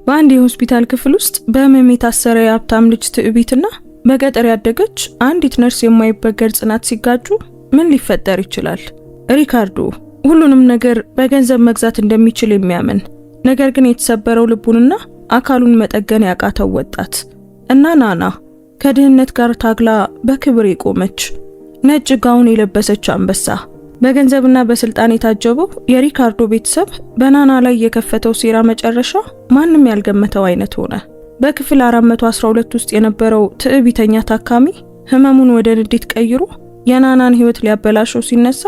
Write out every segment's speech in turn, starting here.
በአንድ የሆስፒታል ክፍል ውስጥ በህመም የታሰረ የሀብታም ልጅ ትዕቢትና በገጠር ያደገች አንዲት ነርስ የማይበገር ጽናት ሲጋጩ ምን ሊፈጠር ይችላል? ሪካርዶ ሁሉንም ነገር በገንዘብ መግዛት እንደሚችል የሚያምን ነገር ግን የተሰበረው ልቡንና አካሉን መጠገን ያቃተው ወጣት እና ናና ከድህነት ጋር ታግላ በክብር የቆመች ነጭ ጋውን የለበሰች አንበሳ። በገንዘብና በስልጣን የታጀበው የሪካርዶ ቤተሰብ በናና ላይ የከፈተው ሴራ መጨረሻ ማንም ያልገመተው አይነት ሆነ። በክፍል 412 ውስጥ የነበረው ትዕቢተኛ ታካሚ ህመሙን ወደ ንዴት ቀይሮ የናናን ህይወት ሊያበላሸው ሲነሳ፣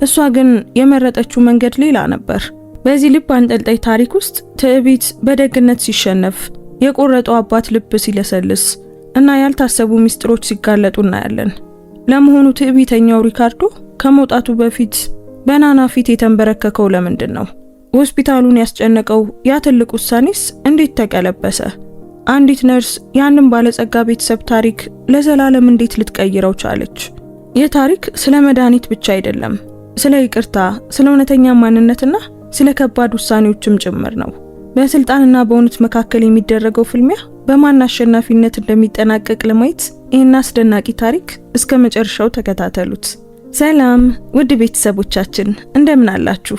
እሷ ግን የመረጠችው መንገድ ሌላ ነበር። በዚህ ልብ አንጠልጣይ ታሪክ ውስጥ ትዕቢት በደግነት ሲሸነፍ፣ የቆረጠው አባት ልብ ሲለሰልስ እና ያልታሰቡ ሚስጥሮች ሲጋለጡ እናያለን። ለመሆኑ ትዕቢተኛው ሪካርዶ ከመውጣቱ በፊት በናና ፊት የተንበረከከው ለምንድን ነው? ሆስፒታሉን ያስጨነቀው ያ ትልቅ ውሳኔስ እንዴት ተቀለበሰ? አንዲት ነርስ ያንን ባለጸጋ ቤተሰብ ታሪክ ለዘላለም እንዴት ልትቀይረው ቻለች? ይህ ታሪክ ስለ መድኃኒት ብቻ አይደለም፣ ስለ ይቅርታ፣ ስለ እውነተኛ ማንነትና ስለ ከባድ ውሳኔዎችም ጭምር ነው። በስልጣንና በእውነት መካከል የሚደረገው ፍልሚያ በማን አሸናፊነት እንደሚጠናቀቅ ለማየት ይህን አስደናቂ ታሪክ እስከ መጨረሻው ተከታተሉት። ሰላም ውድ ቤተሰቦቻችን እንደምን አላችሁ?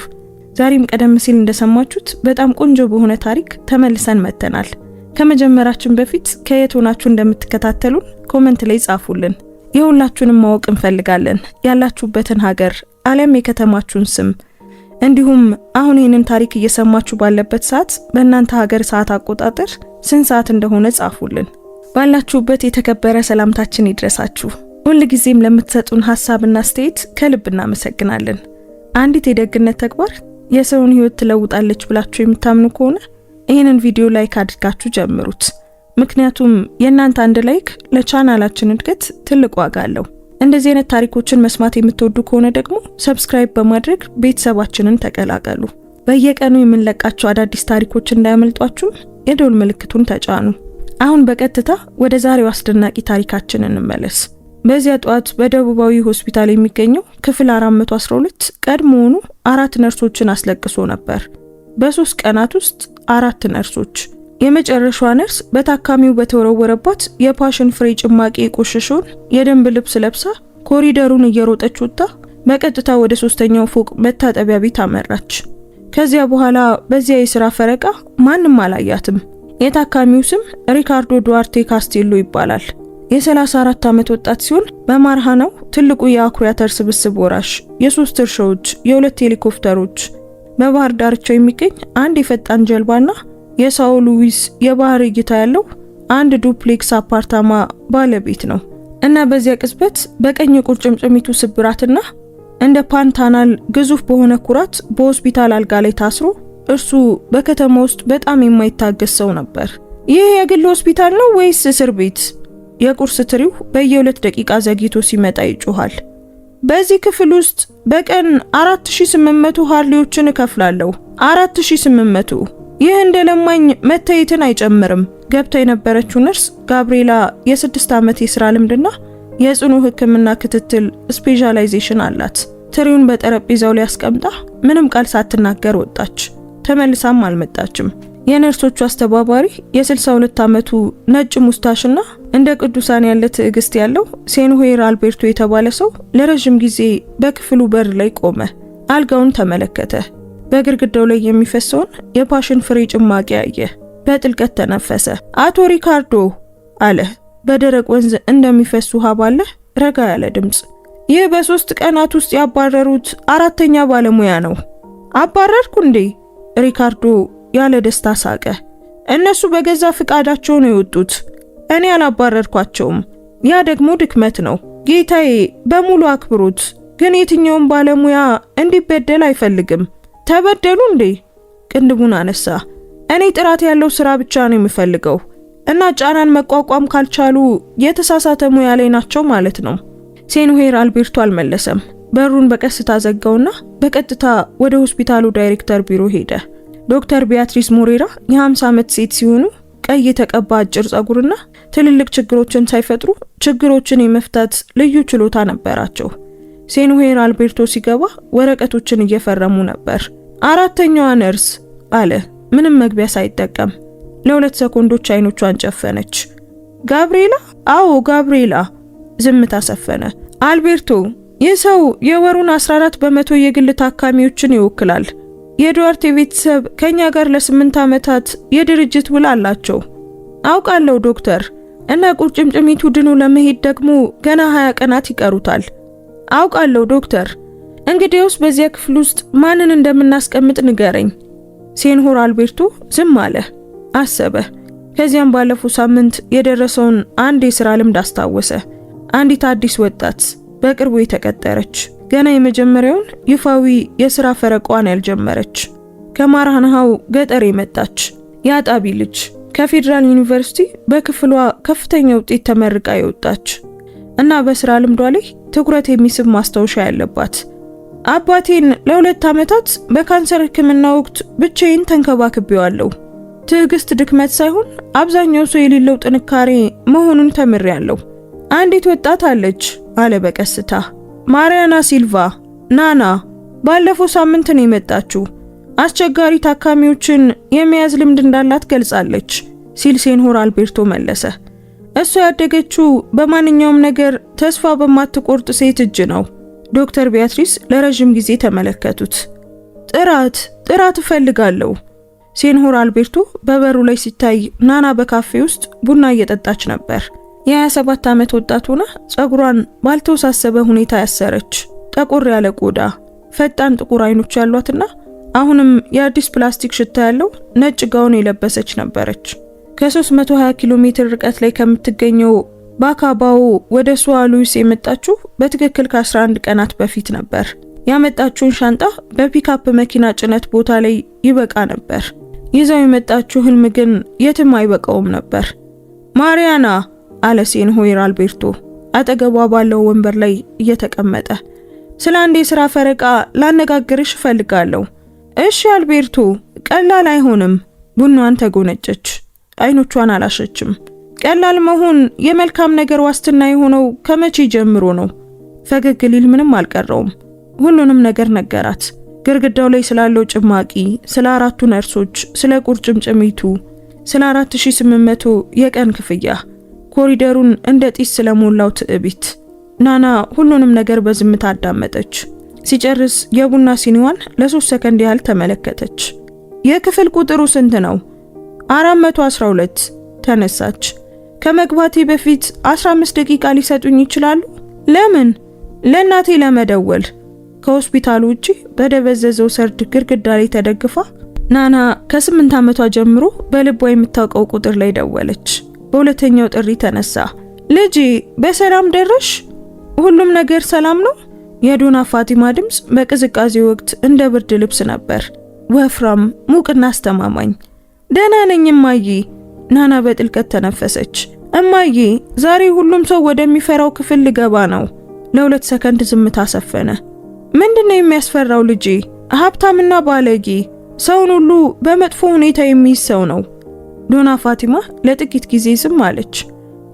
ዛሬም ቀደም ሲል እንደሰማችሁት በጣም ቆንጆ በሆነ ታሪክ ተመልሰን መጥተናል። ከመጀመራችን በፊት ከየት ሆናችሁ እንደምትከታተሉን ኮሜንት ላይ ጻፉልን። የሁላችሁንም ማወቅ እንፈልጋለን። ያላችሁበትን ሀገር አለም የከተማችሁን ስም እንዲሁም አሁን ይህንን ታሪክ እየሰማችሁ ባለበት ሰዓት በእናንተ ሀገር ሰዓት አቆጣጠር ስንት ሰዓት እንደሆነ ጻፉልን። ባላችሁበት የተከበረ ሰላምታችን ይድረሳችሁ። ሁልጊዜም ለምትሰጡን ሐሳብና አስተያየት ከልብ እናመሰግናለን። አንዲት የደግነት ተግባር የሰውን ህይወት ትለውጣለች ብላችሁ የምታምኑ ከሆነ ይህንን ቪዲዮ ላይክ አድርጋችሁ ጀምሩት። ምክንያቱም የእናንተ አንድ ላይክ ለቻናላችን እድገት ትልቅ ዋጋ አለው። እንደዚህ አይነት ታሪኮችን መስማት የምትወዱ ከሆነ ደግሞ ሰብስክራይብ በማድረግ ቤተሰባችንን ተቀላቀሉ። በየቀኑ የምንለቃቸው አዳዲስ ታሪኮች እንዳያመልጧችሁ የደወል ምልክቱን ተጫኑ። አሁን በቀጥታ ወደ ዛሬው አስደናቂ ታሪካችን እንመለስ። በዚያ ጧት በደቡባዊ ሆስፒታል የሚገኘው ክፍል 412 ቀድሞውኑ 4 ነርሶችን አስለቅሶ ነበር። በ3 ቀናት ውስጥ 4 ነርሶች። የመጨረሻዋ ነርስ በታካሚው በተወረወረባት የፓሽን ፍሬ ጭማቂ የቆሸሸውን የደንብ ልብስ ለብሳ ኮሪደሩን እየሮጠች ወጣ በቀጥታ ወደ 3ኛው ፎቅ መታጠቢያ ቤት አመራች። ከዚያ በኋላ በዚያ የሥራ ፈረቃ ማንም አላያትም። የታካሚው ስም ሪካርዶ ዱዋርቴ ካስቴሎ ይባላል። የ34 ዓመት ወጣት ሲሆን በማርሃናው ትልቁ የአኩሪ አተር ስብስብ ወራሽ፣ የ3 እርሻዎች፣ የ2 ሄሊኮፕተሮች፣ በባህር ዳርቻው የሚገኝ አንድ የፈጣን ጀልባና የሳኦ ሉዊስ የባህር እይታ ያለው አንድ ዱፕሌክስ አፓርታማ ባለቤት ነው። እና በዚያ ቅጽበት በቀኝ ቁርጭምጭሚቱ ስብራትና እንደ ፓንታናል ግዙፍ በሆነ ኩራት በሆስፒታል አልጋ ላይ ታስሮ እርሱ በከተማ ውስጥ በጣም የማይታገስ ሰው ነበር። ይህ የግል ሆስፒታል ነው ወይስ እስር ቤት? የቁርስ ትሪው በየ2 ደቂቃ ዘግይቶ ሲመጣ ይጮሃል። በዚህ ክፍል ውስጥ በቀን 4800 ሃርሊዎችን እከፍላለሁ። 4800። ይህ እንደ ለማኝ መታየትን አይጨምርም። ገብታ የነበረችው ነርስ ጋብሪኤላ የ6 ዓመት የሥራ ልምድና የጽኑ ሕክምና ክትትል ስፔሻላይዜሽን አላት። ትሪውን በጠረጴዛው ላይ አስቀምጣ ምንም ቃል ሳትናገር ወጣች። ተመልሳም አልመጣችም። የነርሶቹ አስተባባሪ የ62 ዓመቱ ነጭ ሙስታሽና እንደ ቅዱሳን ያለ ትዕግስት ያለው ሴንሆር አልቤርቶ የተባለ ሰው ለረጅም ጊዜ በክፍሉ በር ላይ ቆመ። አልጋውን ተመለከተ። በግድግዳው ላይ የሚፈሰውን የፓሽን ፍሬ ጭማቂ አየ። በጥልቀት ተነፈሰ። አቶ ሪካርዶ አለ በደረቅ ወንዝ እንደሚፈስ ውሃ ባለ ረጋ ያለ ድምጽ። ይህ በ3 ቀናት ውስጥ ያባረሩት 4ኛ ባለሙያ ነው። አባረርኩ እንዴ? ሪካርዶ ያለ ደስታ ሳቀ። እነሱ በገዛ ፍቃዳቸው ነው የወጡት። እኔ አላባረርኳቸውም። ያ ደግሞ ድክመት ነው ጌታዬ። በሙሉ አክብሮት ግን የትኛውም ባለሙያ እንዲበደል አይፈልግም። ተበደሉ እንዴ? ቅንድቡን አነሳ። እኔ ጥራት ያለው ስራ ብቻ ነው የምፈልገው እና ጫናን መቋቋም ካልቻሉ የተሳሳተ ሙያ ላይ ናቸው ማለት ነው። ሴንሆር አልቤርቶ አልመለሰም። በሩን በቀስታ ዘጋውና በቀጥታ ወደ ሆስፒታሉ ዳይሬክተር ቢሮ ሄደ። ዶክተር ቢያትሪስ ሞሬራ የ50 ዓመት ሴት ሲሆኑ ቀይ የተቀባ አጭር ጸጉርና ትልልቅ ችግሮችን ሳይፈጥሩ ችግሮችን የመፍታት ልዩ ችሎታ ነበራቸው። ሴንሆር አልቤርቶ ሲገባ ወረቀቶችን እየፈረሙ ነበር። 4ኛዋ ነርስ አለ ምንም መግቢያ ሳይጠቀም። ለ2 ሰኮንዶች አይኖቿን ጨፈነች። ጋብርኤላ? አዎ ጋብርኤላ። ዝምታ ሰፈነ። አልቤርቶ፣ ይህ ሰው የወሩን 14 በመቶ የግል ታካሚዎችን ይወክላል። የዱዋርቴ ቤተሰብ ከኛ ጋር ለ8 ዓመታት የድርጅት ውል አላቸው። አውቃለሁ ዶክተር፣ እና ቁርጭምጭሚቱ ድኖ ለመሄድ ደግሞ ገና 20 ቀናት ይቀሩታል። አውቃለሁ ዶክተር። እንግዲያውስ በዚያ ክፍል ውስጥ ማንን እንደምናስቀምጥ ንገረኝ። ሴንሆር አልቤርቶ ዝም አለ፣ አሰበ። ከዚያም ባለፈው ሳምንት የደረሰውን አንድ የሥራ ልምድ አስታወሰ። አንዲት አዲስ ወጣት በቅርቡ የተቀጠረች ገና የመጀመሪያውን ይፋዊ የሥራ ፈረቋን ያልጀመረች ከማራናሃው ገጠር የመጣች የአጣቢ ልጅ ከፌደራል ዩኒቨርሲቲ በክፍሏ ከፍተኛ ውጤት ተመርቃ የወጣች እና በሥራ ልምዷ ላይ ትኩረት የሚስብ ማስታወሻ ያለባት። አባቴን ለ2 ዓመታት በካንሰር ሕክምና ወቅት ብቻዬን ተንከባክቤዋለሁ። ትዕግስት ድክመት ሳይሆን አብዛኛው ሰው የሌለው ጥንካሬ መሆኑን ተምሬያለሁ። አንዲት ወጣት አለች አለ በቀስታ። ማሪያና ሲልቫ፣ ናና። ባለፈው ሳምንት ነው የመጣችው። አስቸጋሪ ታካሚዎችን የመያዝ ልምድ እንዳላት ገልጻለች ሲል ሴንሆር አልቤርቶ መለሰ። እሷ ያደገችው በማንኛውም ነገር ተስፋ በማትቆርጥ ሴት እጅ ነው። ዶክተር ቢያትሪስ ለረጅም ጊዜ ተመለከቱት። ጥራት እፈልጋለሁ። ሴንሆር አልቤርቶ በበሩ ላይ ሲታይ ናና በካፌ ውስጥ ቡና እየጠጣች ነበር። የ27 ዓመት ወጣት ሆና ጸጉሯን ባልተወሳሰበ ሁኔታ ያሰረች፣ ጠቆር ያለ ቆዳ፣ ፈጣን ጥቁር አይኖች ያሏትና አሁንም የአዲስ ፕላስቲክ ሽታ ያለው ነጭ ጋውን የለበሰች ነበረች። ከ320 ኪሎ ሜትር ርቀት ላይ ከምትገኘው ባካባው ወደ ሱዋ ሉዊስ የመጣችው በትክክል ከ11 ቀናት በፊት ነበር። ያመጣችውን ሻንጣ በፒካፕ መኪና ጭነት ቦታ ላይ ይበቃ ነበር። ይዛው የመጣችው ህልም ግን የትም አይበቃውም ነበር። ማሪያና አለ ሴንሆር አልቤርቶ አጠገቧ ባለው ወንበር ላይ እየተቀመጠ። ስለ አንድ የሥራ ፈረቃ ላነጋግርሽ እፈልጋለሁ። እሺ አልቤርቶ፣ ቀላል አይሆንም። ቡናዋን ተጎነጨች። አይኖቿን አላሸችም። ቀላል መሆን የመልካም ነገር ዋስትና የሆነው ከመቼ ጀምሮ ነው? ፈገግ ሊል ምንም አልቀረውም። ሁሉንም ነገር ነገራት። ግርግዳው ላይ ስላለው ጭማቂ፣ ስለ 4 ነርሶች፣ ስለ ቁርጭምጭሚቱ፣ ስለ 4800 የቀን ክፍያ፣ ኮሪደሩን እንደ ጢስ ስለሞላው ትዕቢት። ናና ሁሉንም ነገር በዝምታ አዳመጠች። ሲጨርስ የቡና ሲኒዋን ለ3 ሰከንድ ያህል ተመለከተች። የክፍል ቁጥሩ ስንት ነው? 412። ተነሳች። ከመግባቴ በፊት 15 ደቂቃ ሊሰጡኝ ይችላሉ? ለምን? ለእናቴ ለመደወል። ከሆስፒታሉ ውጪ በደበዘዘው ሰርድ ግድግዳ ላይ ተደግፋ ናና ከ8 ዓመቷ ጀምሮ በልቧ የምታውቀው ቁጥር ላይ ደወለች። በሁለተኛው ጥሪ ተነሳ። ልጄ በሰላም ደረሽ? ሁሉም ነገር ሰላም ነው? የዶና ፋቲማ ድምፅ በቅዝቃዜ ወቅት እንደ ብርድ ልብስ ነበር፣ ወፍራም፣ ሙቅና አስተማማኝ። ደህና ነኝ እማዬ። ናና በጥልቀት ተነፈሰች። እማዬ፣ ዛሬ ሁሉም ሰው ወደሚፈራው ክፍል ልገባ ነው። ለ2 ሰከንድ ዝምታ ሰፈነ። ምንድነው የሚያስፈራው ልጄ? ሀብታምና ባለጌ፣ ሰውን ሁሉ በመጥፎ ሁኔታ የሚይዝ ሰው ነው። ዶና ፋቲማ ለጥቂት ጊዜ ዝም አለች።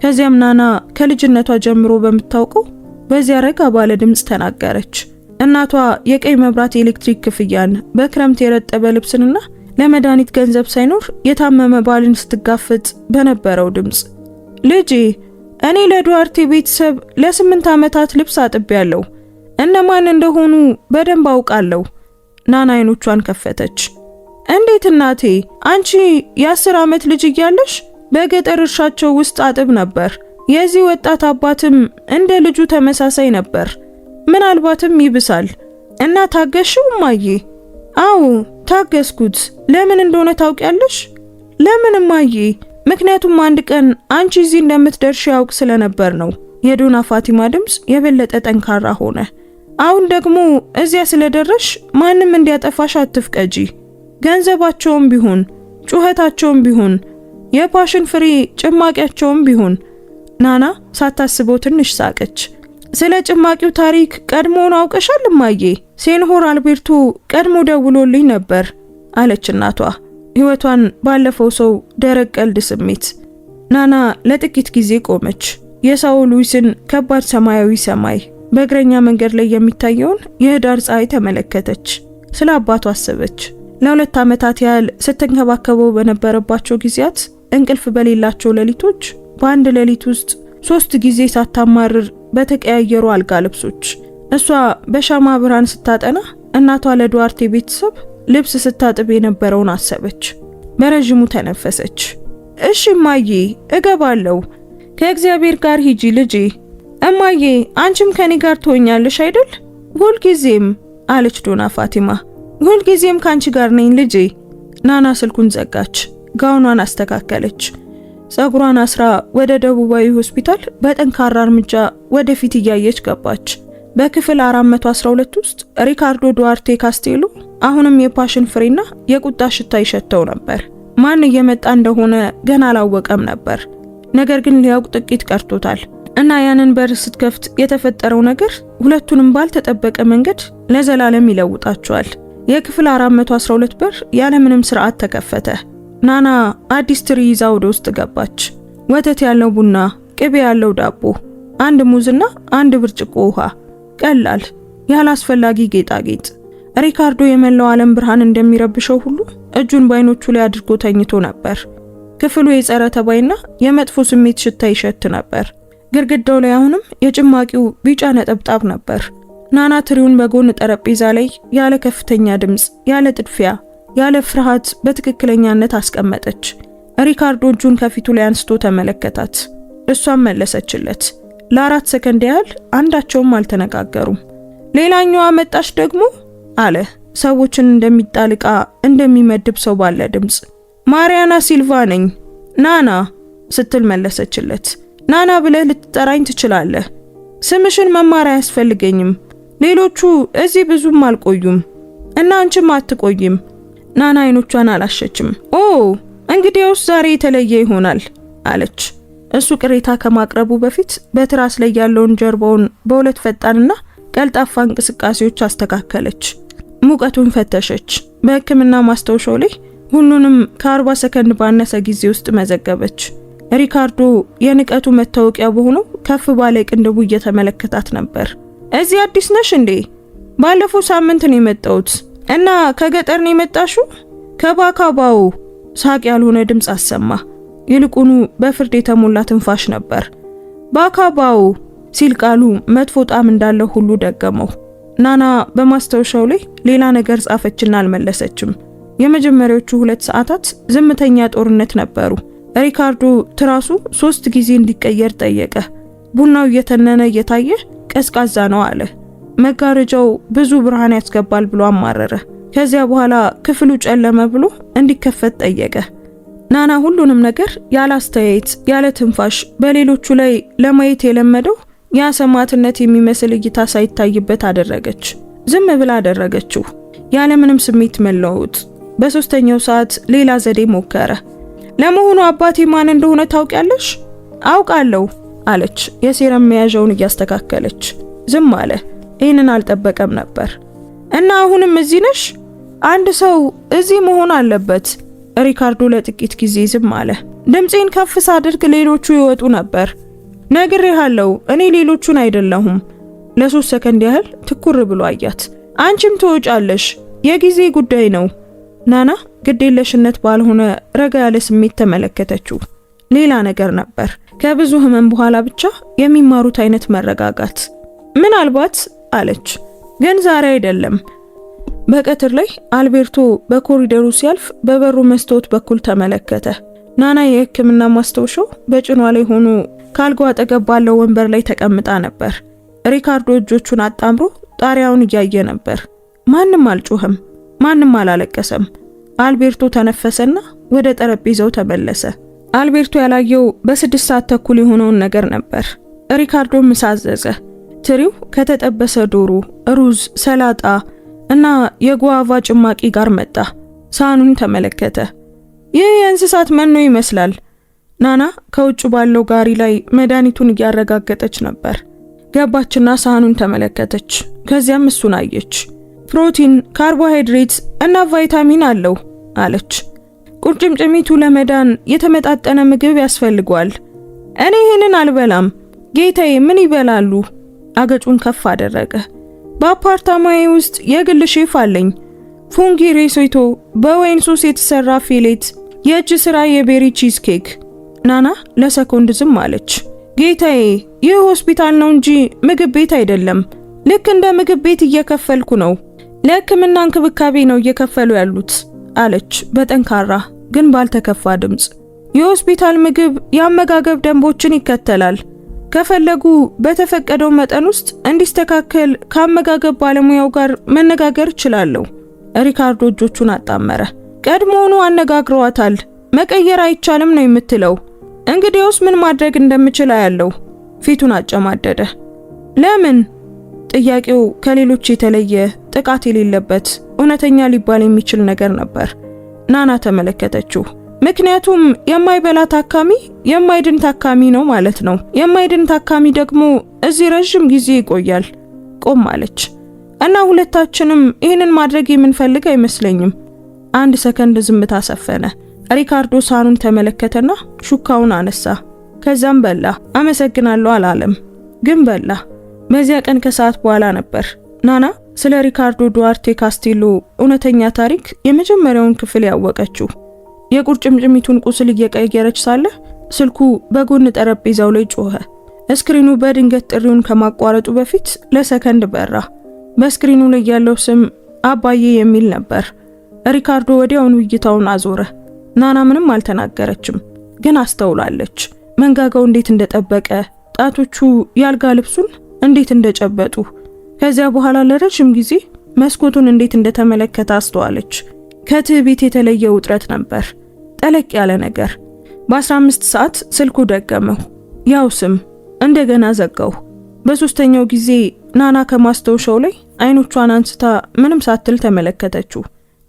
ከዚያም ናና ከልጅነቷ ጀምሮ በምታውቀው በዚያ ረጋ ባለ ድምፅ ተናገረች። እናቷ የቀይ መብራት ኤሌክትሪክ ክፍያን፣ በክረምት የረጠበ ልብስንና ለመድኃኒት ገንዘብ ሳይኖር የታመመ ባልን ስትጋፈጥ በነበረው ድምፅ። ልጄ፣ እኔ ለዱዋርቴ ቤተሰብ ለ8 ዓመታት ልብስ አጥቤያለሁ። እነማን እንደሆኑ በደንብ አውቃለሁ። ናና አይኖቿን ከፈተች። እንዴት እናቴ? አንቺ የ10 ዓመት ልጅ እያለሽ በገጠር እርሻቸው ውስጥ አጥብ ነበር። የዚህ ወጣት አባትም እንደ ልጁ ተመሳሳይ ነበር፣ ምናልባትም ይብሳል። እና ታገሽው እማዬ? አዎ ታገስኩት። ለምን እንደሆነ ታውቂያለሽ? ለምን እማዬ? ምክንያቱም አንድ ቀን አንቺ እዚህ እንደምትደርሺ ያውቅ ስለነበር ነው። የዶና ፋቲማ ድምፅ የበለጠ ጠንካራ ሆነ። አሁን ደግሞ እዚያ ስለደረሽ ማንም እንዲያጠፋሽ አትፍቀጂ። ገንዘባቸውም ቢሆን፣ ጩኸታቸውም ቢሆን፣ የፓሽን ፍሬ ጭማቂያቸውም ቢሆን። ናና ሳታስበው ትንሽ ሳቀች። ስለ ጭማቂው ታሪክ ቀድሞውን አውቀሻል እማዬ? ሴንሆር አልቤርቶ ቀድሞ ደውሎልኝ ነበር አለች እናቷ፣ ሕይወቷን ባለፈው ሰው ደረቅ ቀልድ ስሜት። ናና ለጥቂት ጊዜ ቆመች። የሳኦ ሉዊስን ከባድ ሰማያዊ ሰማይ፣ በእግረኛ መንገድ ላይ የሚታየውን የህዳር ፀሐይ ተመለከተች። ስለ አባቷ አሰበች። ለ2 ዓመታት ያህል ስትንከባከበው በነበረባቸው ጊዜያት እንቅልፍ በሌላቸው ሌሊቶች በአንድ ሌሊት ውስጥ 3 ጊዜ ሳታማርር በተቀያየሩ አልጋ ልብሶች እሷ በሻማ ብርሃን ስታጠና እናቷ ለዱዋርቴ ቤተሰብ ልብስ ስታጥብ የነበረውን አሰበች። በረጅሙ ተነፈሰች። እሺ እማዬ እገባለሁ። ከእግዚአብሔር ጋር ሂጂ ልጄ። እማዬ አንቺም ከኔ ጋር ትሆኛለሽ አይደል? ሁልጊዜም አለች ዶና ፋቲማ። ሁልጊዜም ካንቺ ጋር ነኝ ልጄ። ናና ስልኩን ዘጋች። ጋውኗን አስተካከለች። ጸጉሯን አስራ ወደ ደቡባዊ ሆስፒታል በጠንካራ እርምጃ ወደፊት እያየች ገባች። በክፍል 412 ውስጥ ሪካርዶ ዱዋርቴ ካስቴሎ አሁንም የፓሽን ፍሬና የቁጣ ሽታ ይሸተው ነበር። ማን እየመጣ እንደሆነ ገና አላወቀም ነበር። ነገር ግን ሊያውቅ ጥቂት ቀርቶታል እና ያንን በር ስትከፍት የተፈጠረው ነገር ሁለቱንም ባልተጠበቀ መንገድ ለዘላለም ይለውጣቸዋል። የክፍል 412 በር ያለምንም ስርዓት ተከፈተ። ናና አዲስ ትሪ ይዛ ወደ ውስጥ ገባች። ወተት ያለው ቡና፣ ቅቤ ያለው ዳቦ፣ አንድ ሙዝና አንድ ብርጭቆ ውሃ፣ ቀላል ያላስፈላጊ ጌጣጌጥ። ሪካርዶ የመላው ዓለም ብርሃን እንደሚረብሸው ሁሉ እጁን ባይኖቹ ላይ አድርጎ ተኝቶ ነበር። ክፍሉ የጸረ ተባይና የመጥፎ ስሜት ሽታ ይሸት ነበር። ግድግዳው ላይ አሁንም የጭማቂው ቢጫ ነጠብጣብ ነበር። ናና ትሪውን በጎን ጠረጴዛ ላይ ያለ ከፍተኛ ድምጽ፣ ያለ ጥድፊያ፣ ያለ ፍርሃት በትክክለኛነት አስቀመጠች። ሪካርዶ እጁን ከፊቱ ላይ አንስቶ ተመለከታት። እሷም መለሰችለት። ለ4 ሰከንድ ያህል አንዳቸውም አልተነጋገሩም። ሌላኛዋ መጣች ደግሞ አለ ሰዎችን እንደሚጣል ዕቃ እንደሚመድብ ሰው ባለ ድምጽ። ማሪያና ሲልቫ ነኝ። ናና ስትል መለሰችለት። ናና ብለህ ልትጠራኝ ትችላለህ። ስምሽን መማር አያስፈልገኝም። ሌሎቹ እዚህ ብዙም አልቆዩም እና አንቺም አትቆይም። ናና አይኖቿን አላሸችም። ኦ እንግዲያውስ ዛሬ የተለየ ይሆናል አለች። እሱ ቅሬታ ከማቅረቡ በፊት በትራስ ላይ ያለውን ጀርባውን በሁለት ፈጣንና ቀልጣፋ እንቅስቃሴዎች አስተካከለች። ሙቀቱን ፈተሸች። በሕክምና ማስታወሻው ላይ ሁሉንም ከ40 ሰከንድ ባነሰ ጊዜ ውስጥ መዘገበች። ሪካርዶ የንቀቱ መታወቂያ በሆነው ከፍ ባለ ቅንድቡ እየተመለከታት ነበር። እዚህ አዲስ ነሽ እንዴ? ባለፈው ሳምንት ነው የመጣሁት እና ከገጠር ነው የመጣሽው? ከባካባው ሳቅ ያልሆነ ድምጽ አሰማ። ይልቁኑ በፍርድ የተሞላ ትንፋሽ ነበር። ባካባው ሲል ቃሉ መጥፎ ጣም እንዳለው ሁሉ ደገመው። ናና በማስታወሻው ላይ ሌላ ነገር ጻፈችና አልመለሰችም። የመጀመሪያዎቹ 2 ሰዓታት ዝምተኛ ጦርነት ነበሩ። ሪካርዶ ትራሱ 3 ጊዜ እንዲቀየር ጠየቀ። ቡናው እየተነነ እየታየ ቀዝቃዛ ነው አለ። መጋረጃው ብዙ ብርሃን ያስገባል ብሎ አማረረ። ከዚያ በኋላ ክፍሉ ጨለመ ብሎ እንዲከፈት ጠየቀ። ናና ሁሉንም ነገር ያለ አስተያየት ያለ ትንፋሽ በሌሎቹ ላይ ለማየት የለመደው ያ ሰማዕትነት የሚመስል እይታ ሳይታይበት አደረገች። ዝም ብላ አደረገችው ያለምንም ስሜት መለወጥ። በ3ኛው ሰዓት ሌላ ዘዴ ሞከረ። ለመሆኑ አባቴ ማን እንደሆነ ታውቂያለሽ? አውቃለሁ አለች የሴረም መያዣውን እያስተካከለች። ዝም አለ። ይህንን አልጠበቀም ነበር። እና አሁንም እዚህ ነሽ? አንድ ሰው እዚህ መሆን አለበት። ሪካርዶ ለጥቂት ጊዜ ዝም አለ። ድምጼን ከፍ ሳድርግ ሌሎቹ ይወጡ ነበር። ነግሬሃለሁ፣ እኔ ሌሎቹን አይደለሁም። ለ3 ሰከንድ ያህል ትኩር ብሎ አያት። አንቺም ትወጫለሽ፣ የጊዜ ጉዳይ ነው። ናና ግዴለሽነት ባልሆነ ረጋ ያለ ስሜት ተመለከተችው። ሌላ ነገር ነበር። ከብዙ ህመም በኋላ ብቻ የሚማሩት አይነት መረጋጋት። ምናልባት አለች፣ ግን ዛሬ አይደለም። በቀትር ላይ አልቤርቶ በኮሪደሩ ሲያልፍ በበሩ መስታወት በኩል ተመለከተ። ናና የሕክምና ማስታወሻው በጭኗ ላይ ሆኖ ካልጋው አጠገብ ባለው ወንበር ላይ ተቀምጣ ነበር። ሪካርዶ እጆቹን አጣምሮ ጣሪያውን እያየ ነበር። ማንም አልጮህም፣ ማንም አላለቀሰም። አልቤርቶ ተነፈሰና ወደ ጠረጴዛው ተመለሰ። አልቤርቶ ያላየው በ6 ሰዓት ተኩል የሆነውን ነገር ነበር። ሪካርዶ ምሳ አዘዘ። ትሪው ከተጠበሰ ዶሮ፣ ሩዝ፣ ሰላጣ እና የጓቫ ጭማቂ ጋር መጣ። ሳህኑን ተመለከተ። ይህ የእንስሳት መኖ ይመስላል። ናና ከውጭ ባለው ጋሪ ላይ መድኃኒቱን እያረጋገጠች ነበር። ገባችና ሳህኑን ተመለከተች። ከዚያም እሱን አየች። ፕሮቲን፣ ካርቦሃይድሬት እና ቫይታሚን አለው አለች። ቁርጭምጭሚቱ ለመዳን የተመጣጠነ ምግብ ያስፈልገዋል። እኔ ይህንን አልበላም። ጌታዬ ምን ይበላሉ? አገጩን ከፍ አደረገ። በአፓርታማዬ ውስጥ የግል ሼፍ አለኝ። ፉንጊ ሬሶቶ፣ በወይን ሶስ የተሰራ ፊሌት፣ የእጅ ስራ የቤሪ ቺዝ ኬክ። ናና ለሰኮንድ ዝም አለች። ጌታዬ፣ ይህ ሆስፒታል ነው እንጂ ምግብ ቤት አይደለም። ልክ እንደ ምግብ ቤት እየከፈልኩ ነው። ለሕክምና እንክብካቤ ነው እየከፈሉ ያሉት አለች በጠንካራ ግን ባልተከፋ ድምጽ። የሆስፒታል ምግብ የአመጋገብ ደንቦችን ይከተላል። ከፈለጉ በተፈቀደው መጠን ውስጥ እንዲስተካከል ከአመጋገብ ባለሙያው ጋር መነጋገር እችላለሁ። ሪካርዶ እጆቹን አጣመረ። ቀድሞውኑ አነጋግረዋታል። መቀየር አይቻልም ነው የምትለው? እንግዲያውስ ምን ማድረግ እንደምችል አያለው። ፊቱን አጨማደደ። ለምን? ጥያቄው ከሌሎች የተለየ ጥቃት የሌለበት እውነተኛ ሊባል የሚችል ነገር ነበር። ናና ተመለከተችው። ምክንያቱም የማይበላ ታካሚ የማይድን ታካሚ ነው ማለት ነው። የማይድን ታካሚ ደግሞ እዚህ ረጅም ጊዜ ይቆያል። ቆም አለች። እና ሁለታችንም ይህንን ማድረግ የምንፈልግ አይመስለኝም። አንድ ሰከንድ ዝምታ ሰፈነ። ሪካርዶ ሳኑን ተመለከተና ሹካውን አነሳ። ከዛም በላ። አመሰግናለሁ አላለም፣ ግን በላ። በዚያ ቀን ከሰዓት በኋላ ነበር ናና ስለ ሪካርዶ ዱዋርቴ ካስቴሎ እውነተኛ ታሪክ የመጀመሪያውን ክፍል ያወቀችው። የቁርጭምጭሚቱን ቁስል እየቀየረች ሳለ ስልኩ በጎን ጠረጴዛው ላይ ጮኸ። ስክሪኑ በድንገት ጥሪውን ከማቋረጡ በፊት ለሰከንድ በራ። በስክሪኑ ላይ ያለው ስም አባዬ የሚል ነበር። ሪካርዶ ወዲያውኑ እይታውን አዞረ። ናና ምንም አልተናገረችም፣ ግን አስተውላለች። መንጋጋው እንዴት እንደጠበቀ፣ ጣቶቹ ያልጋ ልብሱን እንዴት እንደጨበጡ። ከዚያ በኋላ ለረጅም ጊዜ መስኮቱን እንዴት እንደተመለከተ አስተዋለች። ከትዕቢት የተለየ ውጥረት ነበር፣ ጠለቅ ያለ ነገር። በ15 ሰዓት ስልኩ ደገመው። ያው ስም። እንደገና ዘጋው። በሶስተኛው ጊዜ ናና ከማስተውሻው ላይ አይኖቿን አንስታ ምንም ሳትል ተመለከተችው።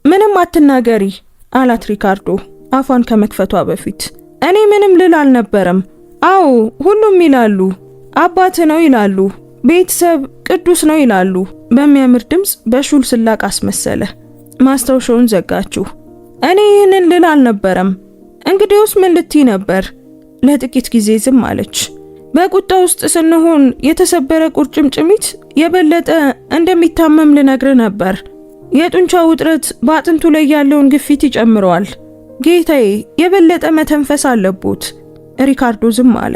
ምንም አትናገሪ አላት ሪካርዶ አፏን ከመክፈቷ በፊት። እኔ ምንም ልል አልነበረም። አዎ ሁሉም ይላሉ፣ አባት ነው ይላሉ፣ ቤተሰብ ቅዱስ ነው ይላሉ። በሚያምር ድምጽ በሹል ስላቅ አስመሰለ። ማስተውሻውን ዘጋችው። እኔ ይህንን ልል አልነበረም። እንግዲውስ ምን ልትይ ነበር? ለጥቂት ጊዜ ዝም አለች። በቁጣ ውስጥ ስንሆን የተሰበረ ቁርጭምጭሚት የበለጠ እንደሚታመም ልነግር ነበር። የጡንቻ ውጥረት በአጥንቱ ላይ ያለውን ግፊት ይጨምረዋል። ጌታዬ፣ የበለጠ መተንፈስ አለቦት። ሪካርዶ ዝም አለ።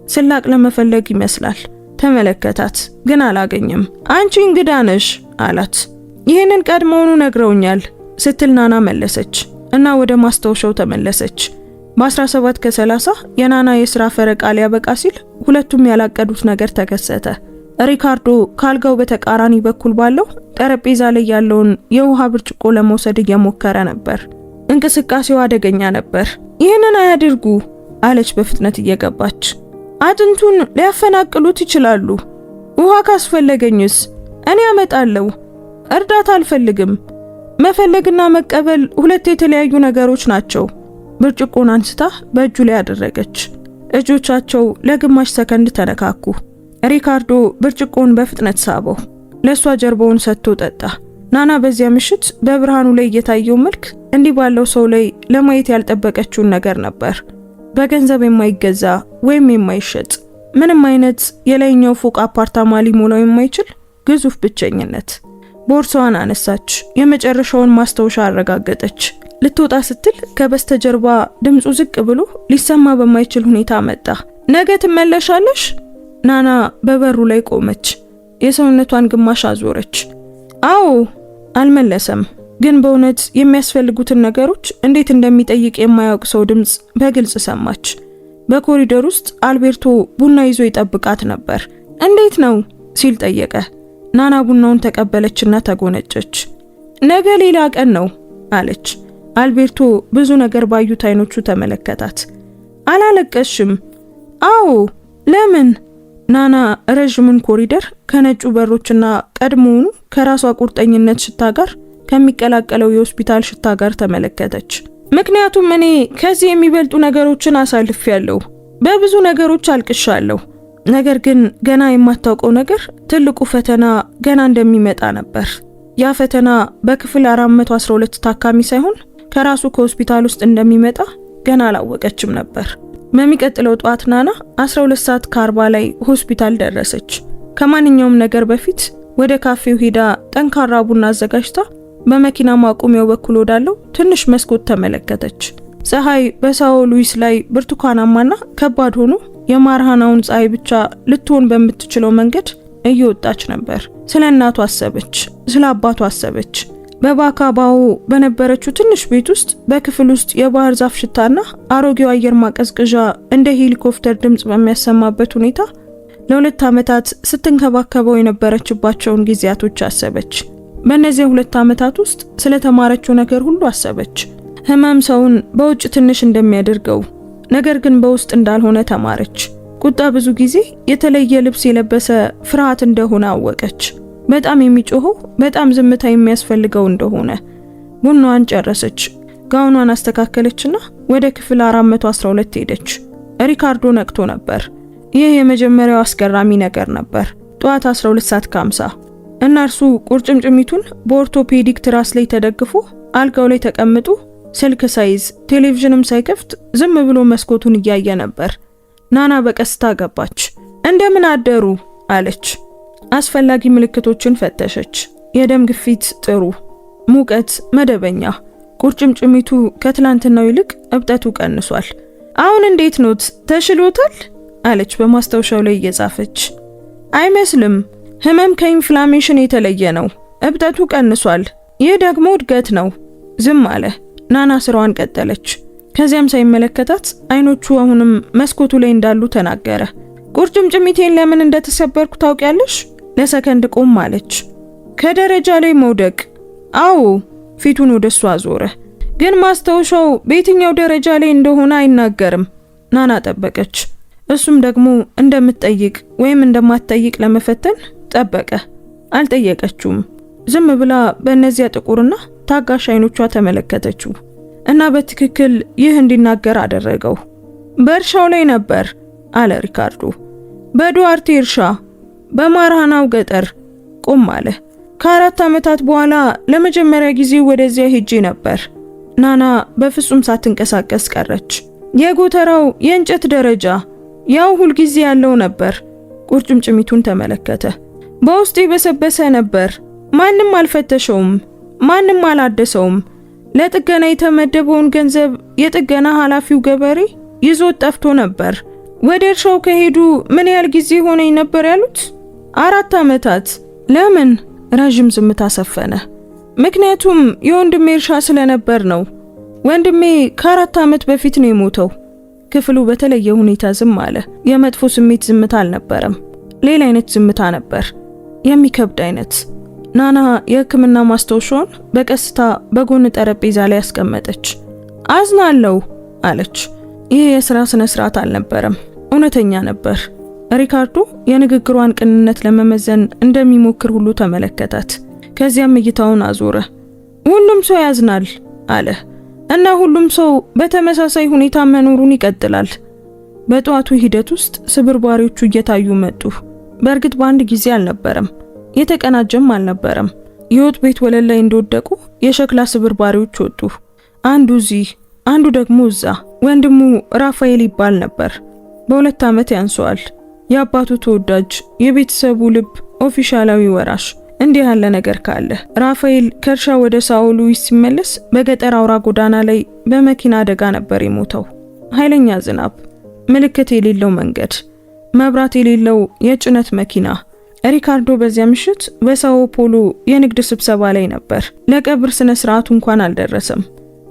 ስላቅ ለመፈለግ ይመስላል። ተመለከታት፣ ግን አላገኘም። አንቺ እንግዳ ነሽ አላት። ይህንን ቀድሞውኑ ነግረውኛል ስትል ናና መለሰች እና ወደ ማስተውሻው ተመለሰች። በ17 ከ30 የናና የሥራ ፈረቃ ሊያበቃ ሲል ሁለቱም ያላቀዱት ነገር ተከሰተ። ሪካርዶ ካልጋው በተቃራኒ በኩል ባለው ጠረጴዛ ላይ ያለውን የውሃ ብርጭቆ ለመውሰድ እየሞከረ ነበር። እንቅስቃሴው አደገኛ ነበር። ይህንን አያድርጉ አለች በፍጥነት እየገባች። አጥንቱን ሊያፈናቅሉት ይችላሉ። ውሃ ካስፈለገኝስ እኔ አመጣለሁ። እርዳታ አልፈልግም። መፈለግና መቀበል ሁለት የተለያዩ ነገሮች ናቸው። ብርጭቆን አንስታ በእጁ ላይ አደረገች። እጆቻቸው ለግማሽ ሰከንድ ተነካኩ። ሪካርዶ ብርጭቆን በፍጥነት ሳበው። ለሷ ጀርባውን ሰጥቶ ጠጣ። ናና በዚያ ምሽት በብርሃኑ ላይ የታየው መልክ እንዲህ ባለው ሰው ላይ ለማየት ያልጠበቀችውን ነገር ነበር። በገንዘብ የማይገዛ ወይም የማይሸጥ ምንም አይነት የላይኛው ፎቅ አፓርታማ ሊሞላው የማይችል ግዙፍ ብቸኝነት። ቦርሳዋን አነሳች። የመጨረሻውን ማስተውሻ አረጋገጠች። ልትወጣ ስትል ከበስተጀርባ ድምፁ ዝቅ ብሎ ሊሰማ በማይችል ሁኔታ መጣ። ነገ ትመለሻለሽ? ናና በበሩ ላይ ቆመች። የሰውነቷን ግማሽ አዞረች። አዎ። አልመለሰም፣ ግን በእውነት የሚያስፈልጉትን ነገሮች እንዴት እንደሚጠይቅ የማያውቅ ሰው ድምጽ በግልጽ ሰማች። በኮሪደር ውስጥ አልቤርቶ ቡና ይዞ ይጠብቃት ነበር። እንዴት ነው ሲል ጠየቀ። ናና ቡናውን ተቀበለችና ተጎነጨች። ነገ ሌላ ቀን ነው አለች። አልቤርቶ ብዙ ነገር ባዩት አይኖቹ ተመለከታት። አላለቀሽም? አዎ። ለምን? ናና ረጅሙን ኮሪደር ከነጩ በሮችና ቀድሞውኑ ከራሷ ቁርጠኝነት ሽታ ጋር ከሚቀላቀለው የሆስፒታል ሽታ ጋር ተመለከተች። ምክንያቱም እኔ ከዚህ የሚበልጡ ነገሮችን አሳልፌያለሁ። በብዙ ነገሮች አልቅሻለሁ። ነገር ግን ገና የማታውቀው ነገር ትልቁ ፈተና ገና እንደሚመጣ ነበር። ያ ፈተና በክፍል 412 ታካሚ ሳይሆን ከራሱ ከሆስፒታል ውስጥ እንደሚመጣ ገና አላወቀችም ነበር። በሚቀጥለው ጧት ናና 12 ሰዓት ከ40 ላይ ሆስፒታል ደረሰች። ከማንኛውም ነገር በፊት ወደ ካፌው ሄዳ ጠንካራ ቡና አዘጋጅታ በመኪና ማቆሚያው በኩል ወዳለው ትንሽ መስኮት ተመለከተች። ፀሐይ በሳኦ ሉዊስ ላይ ብርቱካናማና ከባድ ሆኖ የማርሃናውን ፀሐይ ብቻ ልትሆን በምትችለው መንገድ እየወጣች ነበር። ስለ እናቱ አሰበች፣ ስለ አባቱ አሰበች። በባካባው በነበረችው ትንሽ ቤት ውስጥ በክፍል ውስጥ የባህር ዛፍ ሽታና አሮጌው አየር ማቀዝቀዣ እንደ ሄሊኮፕተር ድምጽ በሚያሰማበት ሁኔታ ለ2 ዓመታት ስትንከባከበው የነበረችባቸውን ጊዜያቶች አሰበች። በእነዚህ 2 ዓመታት ውስጥ ስለተማረችው ነገር ሁሉ አሰበች። ህመም ሰውን በውጭ ትንሽ እንደሚያደርገው ነገር ግን በውስጥ እንዳልሆነ ተማረች። ቁጣ ብዙ ጊዜ የተለየ ልብስ የለበሰ ፍርሃት እንደሆነ አወቀች። በጣም የሚጮኸው በጣም ዝምታ የሚያስፈልገው እንደሆነ። ቡናዋን ጨረሰች። ጋውኗን አስተካከለችና ወደ ክፍል 412 ሄደች። ሪካርዶ ነቅቶ ነበር። ይህ የመጀመሪያው አስገራሚ ነገር ነበር። ጠዋት 12:50 እና እርሱ ቁርጭምጭሚቱን በኦርቶፔዲክ ትራስ ላይ ተደግፎ አልጋው ላይ ተቀምጦ ስልክ ሳይዝ ቴሌቪዥንም ሳይከፍት ዝም ብሎ መስኮቱን እያየ ነበር። ናና በቀስታ ገባች። እንደምን አደሩ አለች። አስፈላጊ ምልክቶችን ፈተሸች። የደም ግፊት ጥሩ፣ ሙቀት መደበኛ፣ ቁርጭምጭሚቱ ከትላንትናው ይልቅ እብጠቱ ቀንሷል። አሁን እንዴት ኖት? ተሽሎታል? አለች በማስታወሻው ላይ እየጻፈች። አይመስልም። ህመም ከኢንፍላሜሽን የተለየ ነው። እብጠቱ ቀንሷል። ይህ ደግሞ እድገት ነው። ዝም አለ። ናና ስራዋን ቀጠለች። ከዚያም ሳይመለከታት አይኖቹ አሁንም መስኮቱ ላይ እንዳሉ ተናገረ። ቁርጭምጭሚቴን ለምን እንደተሰበርኩ ታውቂያለሽ? ለሰከንድ ቆም አለች። ከደረጃ ላይ መውደቅ። አዎ። ፊቱን ወደሱ አዞረ። ግን ማስታወሻው በየትኛው ደረጃ ላይ እንደሆነ አይናገርም። ናና ጠበቀች። እሱም ደግሞ እንደምትጠይቅ ወይም እንደማትጠይቅ ለመፈተን ጠበቀ። አልጠየቀችውም። ዝም ብላ በእነዚያ ጥቁርና ታጋሽ አይኖቿ ተመለከተችው እና በትክክል ይህ እንዲናገር አደረገው። በእርሻው ላይ ነበር አለ ሪካርዶ። በዱዋርቴ እርሻ በማርሃናው ገጠር። ቆም አለ። ከ4 ዓመታት በኋላ ለመጀመሪያ ጊዜ ወደዚያ ሄጄ ነበር። ናና በፍጹም ሳትንቀሳቀስ ቀረች። የጎተራው የእንጨት ደረጃ ያው ሁል ጊዜ ያለው ነበር። ቁርጭምጭሚቱን ተመለከተ። በውስጥ የበሰበሰ ነበር። ማንም አልፈተሸውም፣ ማንም አላደሰውም። ለጥገና የተመደበውን ገንዘብ የጥገና ኃላፊው ገበሬ ይዞት ጠፍቶ ነበር። ወደ እርሻው ከሄዱ ምን ያህል ጊዜ ሆነኝ ነበር ያሉት? 4 ዓመታት። ለምን? ረጅም ዝምታ ሰፈነ። ምክንያቱም የወንድሜ እርሻ ስለነበር ነው። ወንድሜ ከ4 ዓመት በፊት ነው የሞተው። ክፍሉ በተለየ ሁኔታ ዝም አለ። የመጥፎ ስሜት ዝምታ አልነበረም። ሌላ አይነት ዝምታ ነበር፣ የሚከብድ አይነት። ናና የሕክምና ማስታወሻውን በቀስታ በጎን ጠረጴዛ ላይ ያስቀመጠች። አዝናለሁ አለች። ይህ የሥራ ስነ ስርዓት አልነበረም፣ እውነተኛ ነበር። ሪካርዶ የንግግሯን ቅንነት ለመመዘን እንደሚሞክር ሁሉ ተመለከታት። ከዚያም እይታውን አዞረ። ሁሉም ሰው ያዝናል አለ እና ሁሉም ሰው በተመሳሳይ ሁኔታ መኖሩን ይቀጥላል። በጠዋቱ ሂደት ውስጥ ስብርባሪዎቹ እየታዩ መጡ። በእርግጥ በአንድ ጊዜ አልነበረም፣ የተቀናጀም አልነበረም። የወጥ ቤት ወለል ላይ እንደወደቁ የሸክላ ስብርባሪዎች ወጡ። አንዱ እዚህ፣ አንዱ ደግሞ እዛ። ወንድሙ ራፋኤል ይባል ነበር። በ2 ዓመት ያንሰዋል። የአባቱ ተወዳጅ፣ የቤተሰቡ ልብ፣ ኦፊሻላዊ ወራሽ። እንዲህ ያለ ነገር ካለ ራፋኤል ከእርሻ ወደ ሳኦ ሉዊስ ሲመለስ በገጠር አውራ ጎዳና ላይ በመኪና አደጋ ነበር የሞተው። ኃይለኛ ዝናብ፣ ምልክት የሌለው መንገድ፣ መብራት የሌለው የጭነት መኪና። ሪካርዶ በዚያ ምሽት በሳኦ ፖሎ የንግድ ስብሰባ ላይ ነበር። ለቀብር ስነ ስርዓቱ እንኳን አልደረሰም።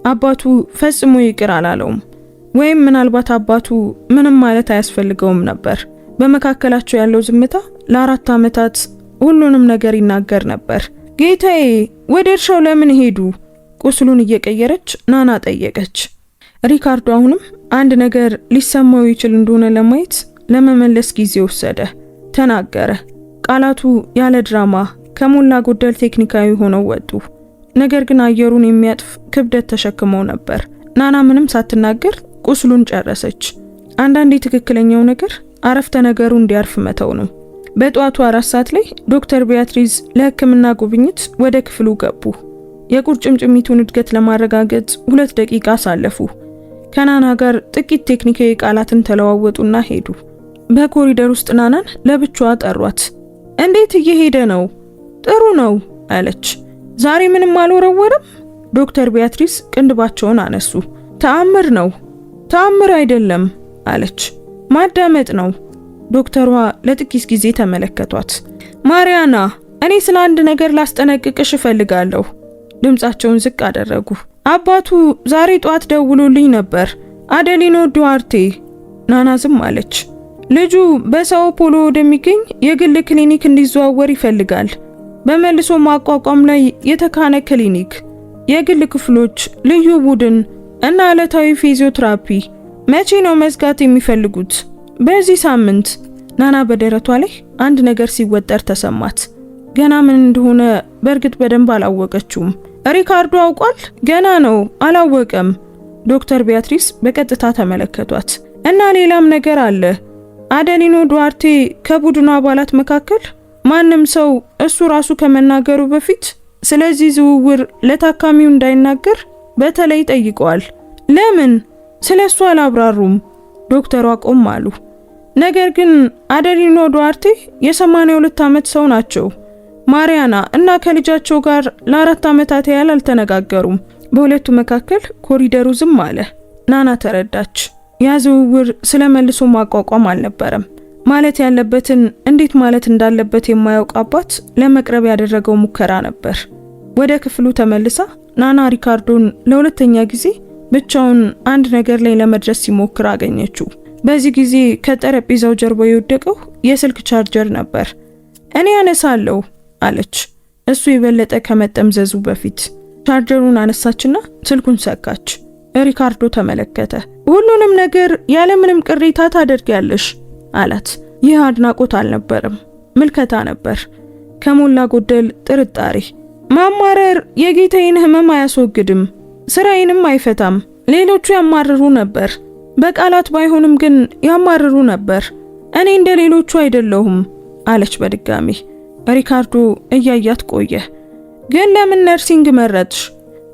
አባቱ ፈጽሞ ይቅር አላለውም። ወይም ምናልባት አባቱ ምንም ማለት አያስፈልገውም ነበር። በመካከላቸው ያለው ዝምታ ለ4 ዓመታት ሁሉንም ነገር ይናገር ነበር። ጌታዬ ወደ እርሻው ለምን ሄዱ? ቁስሉን እየቀየረች ናና ጠየቀች። ሪካርዶ አሁንም አንድ ነገር ሊሰማው ይችል እንደሆነ ለማየት ለመመለስ ጊዜ ወሰደ። ተናገረ። ቃላቱ ያለ ድራማ ከሞላ ጎደል ቴክኒካዊ ሆነው ወጡ። ነገር ግን አየሩን የሚያጥፍ ክብደት ተሸክመው ነበር። ናና ምንም ሳትናገር ቁስሉን ጨረሰች። አንዳንዴ ትክክለኛው ነገር አረፍተ ነገሩ እንዲያርፍ መተው ነው። በጠዋቱ 4 ሰዓት ላይ ዶክተር ቢያትሪዝ ለሕክምና ጉብኝት ወደ ክፍሉ ገቡ። የቁርጭምጭሚቱን እድገት ለማረጋገጥ 2 ደቂቃ አሳለፉ። ከናና ጋር ጥቂት ቴክኒካዊ ቃላትን ተለዋወጡና ሄዱ። በኮሪደር ውስጥ ናናን ለብቻዋ ጠሯት። እንዴት እየሄደ ነው? ጥሩ ነው አለች። ዛሬ ምንም አልወረወረም? ዶክተር ቢያትሪስ ቅንድባቸውን አነሱ። ተአምር ነው። ተአምር አይደለም አለች። ማዳመጥ ነው። ዶክተሯ ለጥቂት ጊዜ ተመለከቷት። ማሪያና፣ እኔ ስለ አንድ ነገር ላስጠነቅቅሽ እፈልጋለሁ። ድምጻቸውን ዝቅ አደረጉ። አባቱ ዛሬ ጧት ደውሎልኝ ነበር። አደሊኖ ዱዋርቴ። ናና ዝም አለች። ልጁ በሳኦ ፖሎ ወደሚገኝ የግል ክሊኒክ እንዲዘዋወር ይፈልጋል። በመልሶ ማቋቋም ላይ የተካነ ክሊኒክ፣ የግል ክፍሎች፣ ልዩ ቡድን እና ዕለታዊ ፊዚዮቴራፒ። መቼ ነው መዝጋት የሚፈልጉት? በዚህ ሳምንት። ናና በደረቷ ላይ አንድ ነገር ሲወጠር ተሰማት። ገና ምን እንደሆነ በእርግጥ በደንብ አላወቀችውም። ሪካርዶ አውቋል? ገና ነው፣ አላወቀም። ዶክተር ቢያትሪስ በቀጥታ ተመለከቷት። እና ሌላም ነገር አለ። አደሊኖ ዱዋርቴ ከቡድኑ አባላት መካከል ማንም ሰው እሱ ራሱ ከመናገሩ በፊት ስለዚህ ዝውውር ለታካሚው እንዳይናገር በተለይ ጠይቀዋል። ለምን? ስለሱ አላብራሩም። ዶክተሯ ቆም አሉ። ነገር ግን አደሊኖ ዱዋርቴ የ82 ዓመት ሰው ናቸው። ማሪያና እና ከልጃቸው ጋር ለ4 ዓመታት ያህል አልተነጋገሩም። በሁለቱ መካከል ኮሪደሩ ዝም አለ። ናና ተረዳች። ያ ዝውውር ስለ መልሶ ማቋቋም አልነበረም። ማለት ያለበትን እንዴት ማለት እንዳለበት የማያውቅ አባት ለመቅረብ ያደረገው ሙከራ ነበር። ወደ ክፍሉ ተመልሳ ናና ሪካርዶን ለሁለተኛ ጊዜ ብቻውን አንድ ነገር ላይ ለመድረስ ሲሞክር አገኘችው። በዚህ ጊዜ ከጠረጴዛው ጀርባ የወደቀው የስልክ ቻርጀር ነበር። እኔ አነሳለሁ አለች፣ እሱ የበለጠ ከመጠምዘዙ በፊት። ቻርጀሩን አነሳችና ስልኩን ሰካች። ሪካርዶ ተመለከተ። ሁሉንም ነገር ያለምንም ቅሬታ ታደርጊያለሽ አላት። ይህ አድናቆት አልነበረም፣ ምልከታ ነበር። ከሞላ ጎደል ጥርጣሬ። ማማረር የጌታዬን ህመም አያስወግድም፣ ስራዬንም አይፈታም። ሌሎቹ ያማርሩ ነበር፣ በቃላት ባይሆንም ግን ያማርሩ ነበር። እኔ እንደ ሌሎቹ አይደለሁም አለች በድጋሚ። ሪካርዶ እያያት ቆየ። ግን ለምን ነርሲንግ መረጥሽ?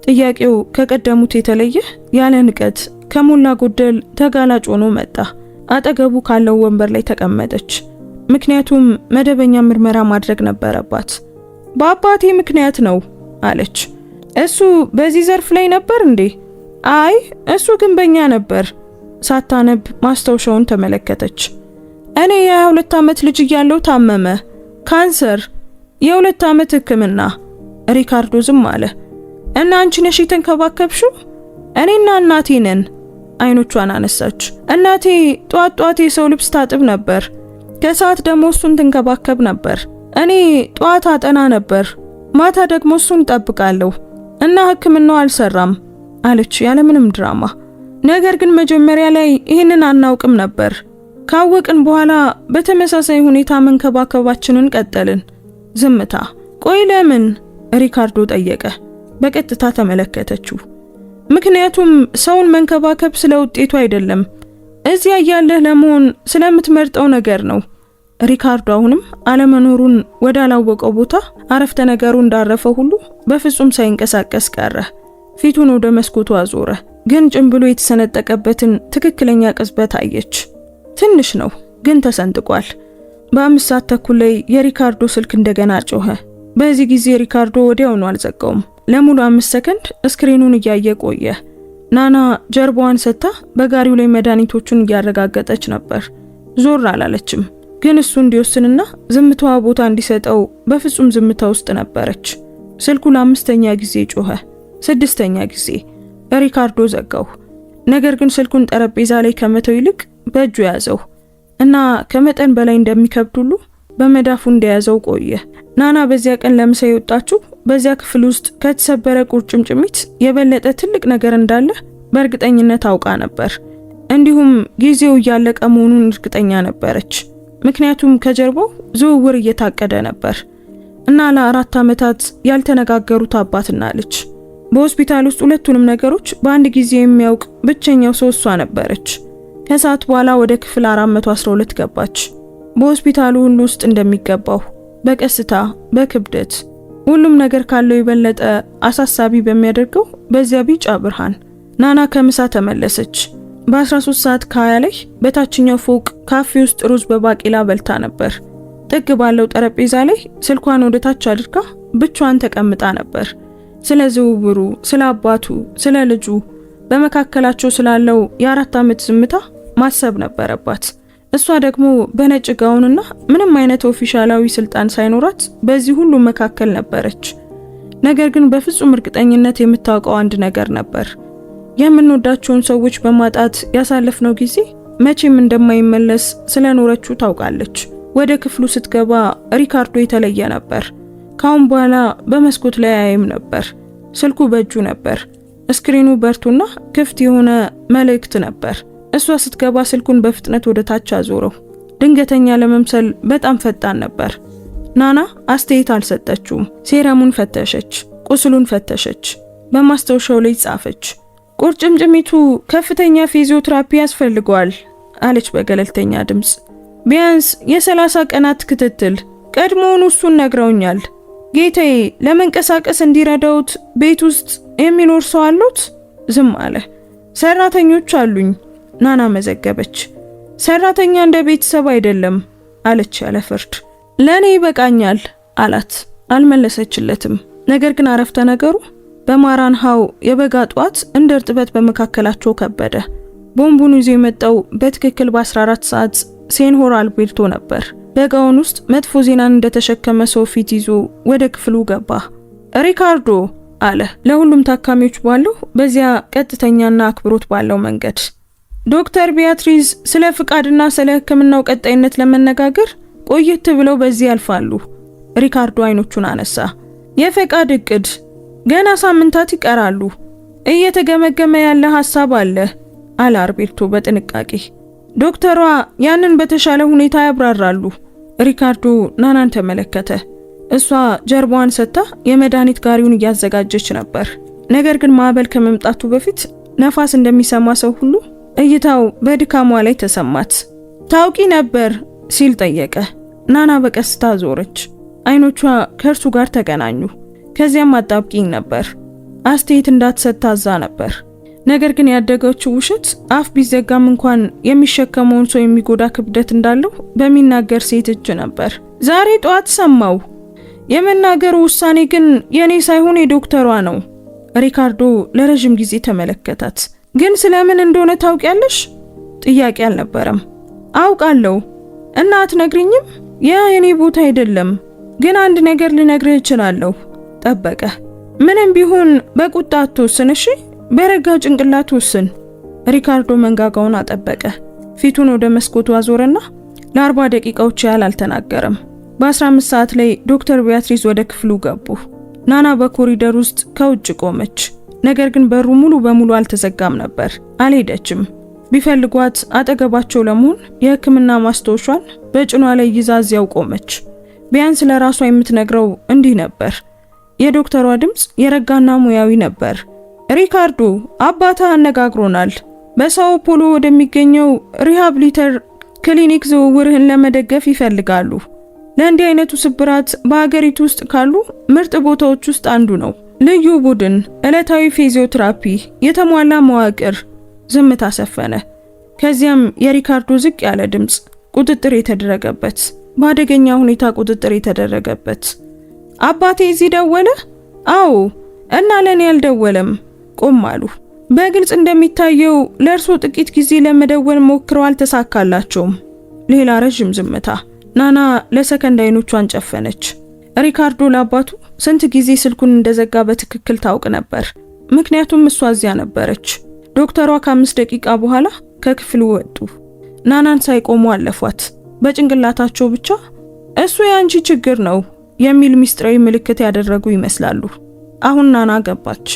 ጥያቄው ከቀደሙት የተለየ ያለ ንቀት ከሞላ ጎደል ተጋላጭ ሆኖ መጣ። አጠገቡ ካለው ወንበር ላይ ተቀመጠች። ምክንያቱም መደበኛ ምርመራ ማድረግ ነበረባት። በአባቴ ምክንያት ነው አለች። እሱ በዚህ ዘርፍ ላይ ነበር እንዴ? አይ እሱ ግንበኛ ነበር። ሳታነብ ማስታወሻውን ተመለከተች። እኔ የ22 ዓመት ልጅ እያለሁ ታመመ፣ ካንሰር፣ የ2 ዓመት ሕክምና። ሪካርዶ ዝም አለ። እና አንቺ ነሽ የተንከባከብሽው? እኔና እናቴ ነን። አይኖቿን አነሳች። እናቴ ጧት የሰው ልብስ ታጥብ ነበር፣ ከሰዓት ደግሞ እሱን ትንከባከብ ነበር። እኔ ጧት አጠና ነበር፣ ማታ ደግሞ እሱን ጠብቃለሁ እና ሕክምናው አልሰራም አለች ያለምንም ድራማ። ነገር ግን መጀመሪያ ላይ ይህንን አናውቅም ነበር። ካወቅን በኋላ በተመሳሳይ ሁኔታ መንከባከባችንን ቀጠልን። ዝምታ። ቆይ ለምን? ሪካርዶ ጠየቀ። በቀጥታ ተመለከተችው። ምክንያቱም ሰውን መንከባከብ ስለ ውጤቱ አይደለም፣ እዚያ ያለህ ለመሆን ስለምትመርጠው ነገር ነው። ሪካርዶ አሁንም አለመኖሩን ወዳላወቀው ቦታ አረፍተ ነገሩ እንዳረፈ ሁሉ በፍጹም ሳይንቀሳቀስ ቀረ። ፊቱን ወደ መስኮቱ አዞረ። ግን ጭንብሎ የተሰነጠቀበትን ትክክለኛ ቅጽበት አየች። ትንሽ ነው ግን ተሰንጥቋል። በ5 ሰዓት ተኩል ላይ የሪካርዶ ስልክ እንደገና ጮኸ። በዚህ ጊዜ ሪካርዶ ወዲያውኑ አልዘጋውም። ለሙሉ 5 ሰከንድ ስክሪኑን እያየ ቆየ። ናና ጀርባዋን ሰታ በጋሪው ላይ መድኃኒቶቹን እያረጋገጠች ነበር። ዞር አላለችም። ግን እሱ እንዲወስንና ዝምታዋ ቦታ እንዲሰጠው በፍጹም ዝምታ ውስጥ ነበረች። ስልኩ ለ5ኛ ጊዜ ጮኸ። 6ኛ ጊዜ። ሪካርዶ ዘጋው። ነገር ግን ስልኩን ጠረጴዛ ላይ ከመተው ይልቅ በእጁ ያዘው እና ከመጠን በላይ እንደሚከብድ ሁሉ በመዳፉ እንደያዘው ቆየ። ናና በዚያ ቀን ለምሳ የወጣችው በዚያ ክፍል ውስጥ ከተሰበረ ቁርጭምጭሚት የበለጠ ትልቅ ነገር እንዳለ በእርግጠኝነት አውቃ ነበር። እንዲሁም ጊዜው እያለቀ መሆኑን እርግጠኛ ነበረች። ምክንያቱም ከጀርባው ዝውውር እየታቀደ ነበር እና ለ4 ዓመታት ያልተነጋገሩት አባትና ልጅ። በሆስፒታል ውስጥ ሁለቱንም ነገሮች በአንድ ጊዜ የሚያውቅ ብቸኛው ሰው እሷ ነበረች። ከሰዓት በኋላ ወደ ክፍል 412 ገባች። በሆስፒታሉ ሁሉ ውስጥ እንደሚገባው በቀስታ በክብደት ሁሉም ነገር ካለው የበለጠ አሳሳቢ በሚያደርገው በዚያ ቢጫ ብርሃን ናና ከምሳ ተመለሰች። በ13 ሰዓት ከ20 ላይ በታችኛው ፎቅ ካፌ ውስጥ ሩዝ በባቄላ በልታ ነበር። ጥግ ባለው ጠረጴዛ ላይ ስልኳን ወደ ታች አድርጋ ብቻዋን ተቀምጣ ነበር። ስለ ዝውውሩ፣ ስለ አባቱ፣ ስለ ልጁ፣ በመካከላቸው ስላለው የ4 ዓመት ዝምታ ማሰብ ነበረባት። እሷ ደግሞ በነጭ ጋውንና ምንም አይነት ኦፊሻላዊ ስልጣን ሳይኖራት በዚህ ሁሉ መካከል ነበረች። ነገር ግን በፍጹም እርግጠኝነት የምታውቀው አንድ ነገር ነበር። የምንወዳቸውን ሰዎች በማጣት ያሳለፍነው ጊዜ መቼም እንደማይመለስ ስለኖረችው ታውቃለች። ወደ ክፍሉ ስትገባ ሪካርዶ የተለየ ነበር። ካሁን በኋላ በመስኮት ላይ አያይም ነበር። ስልኩ በእጁ ነበር። ስክሪኑ በርቶና ክፍት የሆነ መልእክት ነበር። እሷ ስትገባ ስልኩን በፍጥነት ወደ ታች አዞረው። ድንገተኛ ለመምሰል በጣም ፈጣን ነበር። ናና አስተያየት አልሰጠችውም። ሴረሙን ፈተሸች፣ ቁስሉን ፈተሸች፣ በማስታወሻው ላይ ጻፈች። ቁርጭምጭሚቱ ከፍተኛ ፊዚዮቴራፒ ያስፈልገዋል አለች በገለልተኛ ድምጽ። ቢያንስ የ30 ቀናት ክትትል። ቀድሞውን እሱን ነግረውኛል ጌታዬ። ለመንቀሳቀስ እንዲረዳውት ቤት ውስጥ የሚኖር ሰው አሉት? ዝም አለ። ሰራተኞች አሉኝ ናና መዘገበች። ሰራተኛ እንደ ቤተሰብ አይደለም አለች ያለ ፍርድ። ለኔ ይበቃኛል አላት። አልመለሰችለትም። ነገር ግን አረፍተ ነገሩ በማራንሃው የበጋ ጧት እንደ እርጥበት በመካከላቸው ከበደ። ቦምቡን ይዞ የመጣው በትክክል በ14 ሰዓት ሴንሆር አልቤርቶ ነበር። በጋውን ውስጥ መጥፎ ዜናን እንደተሸከመ ሰው ፊት ይዞ ወደ ክፍሉ ገባ። ሪካርዶ አለ ለሁሉም ታካሚዎች ባለው በዚያ ቀጥተኛና አክብሮት ባለው መንገድ። ዶክተር ቢያትሪዝ ስለ ፍቃድና ስለ ሕክምናው ቀጣይነት ለመነጋገር ቆየት ብለው በዚህ ያልፋሉ። ሪካርዶ አይኖቹን አነሳ። የፈቃድ እቅድ ገና ሳምንታት ይቀራሉ። እየተገመገመ ያለ ሐሳብ አለ አለ አልቤርቶ በጥንቃቄ። ዶክተሯ ያንን በተሻለ ሁኔታ ያብራራሉ። ሪካርዶ ናናን ተመለከተ። እሷ ጀርባዋን ሰጥታ የመድኃኒት ጋሪውን እያዘጋጀች ነበር። ነገር ግን ማዕበል ከመምጣቱ በፊት ነፋስ እንደሚሰማ ሰው ሁሉ እይታው በድካሟ ላይ ተሰማት። ታውቂ ነበር ሲል ጠየቀ። ናና በቀስታ ዞረች። አይኖቿ ከእርሱ ጋር ተገናኙ። ከዚያም አጣብቂኝ ነበር። አስተያየት እንዳትሰጥ ታዛ ነበር። ነገር ግን ያደገችው ውሸት አፍ ቢዘጋም እንኳን የሚሸከመውን ሰው የሚጎዳ ክብደት እንዳለው በሚናገር ሴት እጅ ነበር። ዛሬ ጠዋት ሰማው። የመናገሩ ውሳኔ ግን የኔ ሳይሆን የዶክተሯ ነው። ሪካርዶ ለረጅም ጊዜ ተመለከታት። ግን ስለምን እንደሆነ ታውቂያለሽ? ጥያቄ አልነበረም። አውቃለሁ እና አትነግሪኝም? ያ የኔ ቦታ አይደለም። ግን አንድ ነገር ልነግርህ እችላለሁ። ጠበቀ። ምንም ቢሆን በቁጣ አትወስን እሺ? በረጋ ጭንቅላት ወስን። ሪካርዶ መንጋጋውን አጠበቀ። ፊቱን ወደ መስኮቱ አዞረና ለ40 ደቂቃዎች ያህል አልተናገረም። በ15 ሰዓት ላይ ዶክተር ቢያትሪዝ ወደ ክፍሉ ገቡ። ናና በኮሪደር ውስጥ ከውጭ ቆመች። ነገር ግን በሩ ሙሉ በሙሉ አልተዘጋም ነበር። አልሄደችም። ቢፈልጓት አጠገባቸው ለመሆን የሕክምና ማስታወሻን በጭኗ ላይ ይዛ እዚያው ቆመች። ቢያንስ ለራሷ የምትነግረው እንዲህ ነበር። የዶክተሯ ድምጽ የረጋና ሙያዊ ነበር። ሪካርዶ አባታ አነጋግሮናል። በሳኦ ፖሎ ወደሚገኘው ሪሃብሊተር ክሊኒክ ዝውውርህን ለመደገፍ ይፈልጋሉ። ለእንዲህ አይነቱ ስብራት በአገሪቱ ውስጥ ካሉ ምርጥ ቦታዎች ውስጥ አንዱ ነው። ልዩ ቡድን፣ ዕለታዊ ፊዚዮቴራፒ፣ የተሟላ መዋቅር። ዝምታ ሰፈነ። ከዚያም የሪካርዶ ዝቅ ያለ ድምጽ፣ ቁጥጥር የተደረገበት፣ በአደገኛ ሁኔታ ቁጥጥር የተደረገበት። አባቴ እዚህ ደወለ? አዎ። እና ለኔ አልደወለም። ቆም አሉ። በግልጽ እንደሚታየው ለእርሶ ጥቂት ጊዜ ለመደወል ሞክረው አልተሳካላቸውም። ሌላ ረጅም ዝምታ። ናና ለሰከንድ አይኖቿን ጨፈነች። ሪካርዶ ለአባቱ ስንት ጊዜ ስልኩን እንደዘጋ በትክክል ታውቅ ነበር። ምክንያቱም እሷ እዚያ ነበረች። ዶክተሯ ከ5 ደቂቃ በኋላ ከክፍሉ ወጡ። ናናን ሳይቆሙ አለፏት። በጭንቅላታቸው ብቻ እሱ ያንቺ ችግር ነው የሚል ሚስጥራዊ ምልክት ያደረጉ ይመስላሉ። አሁን ናና ገባች።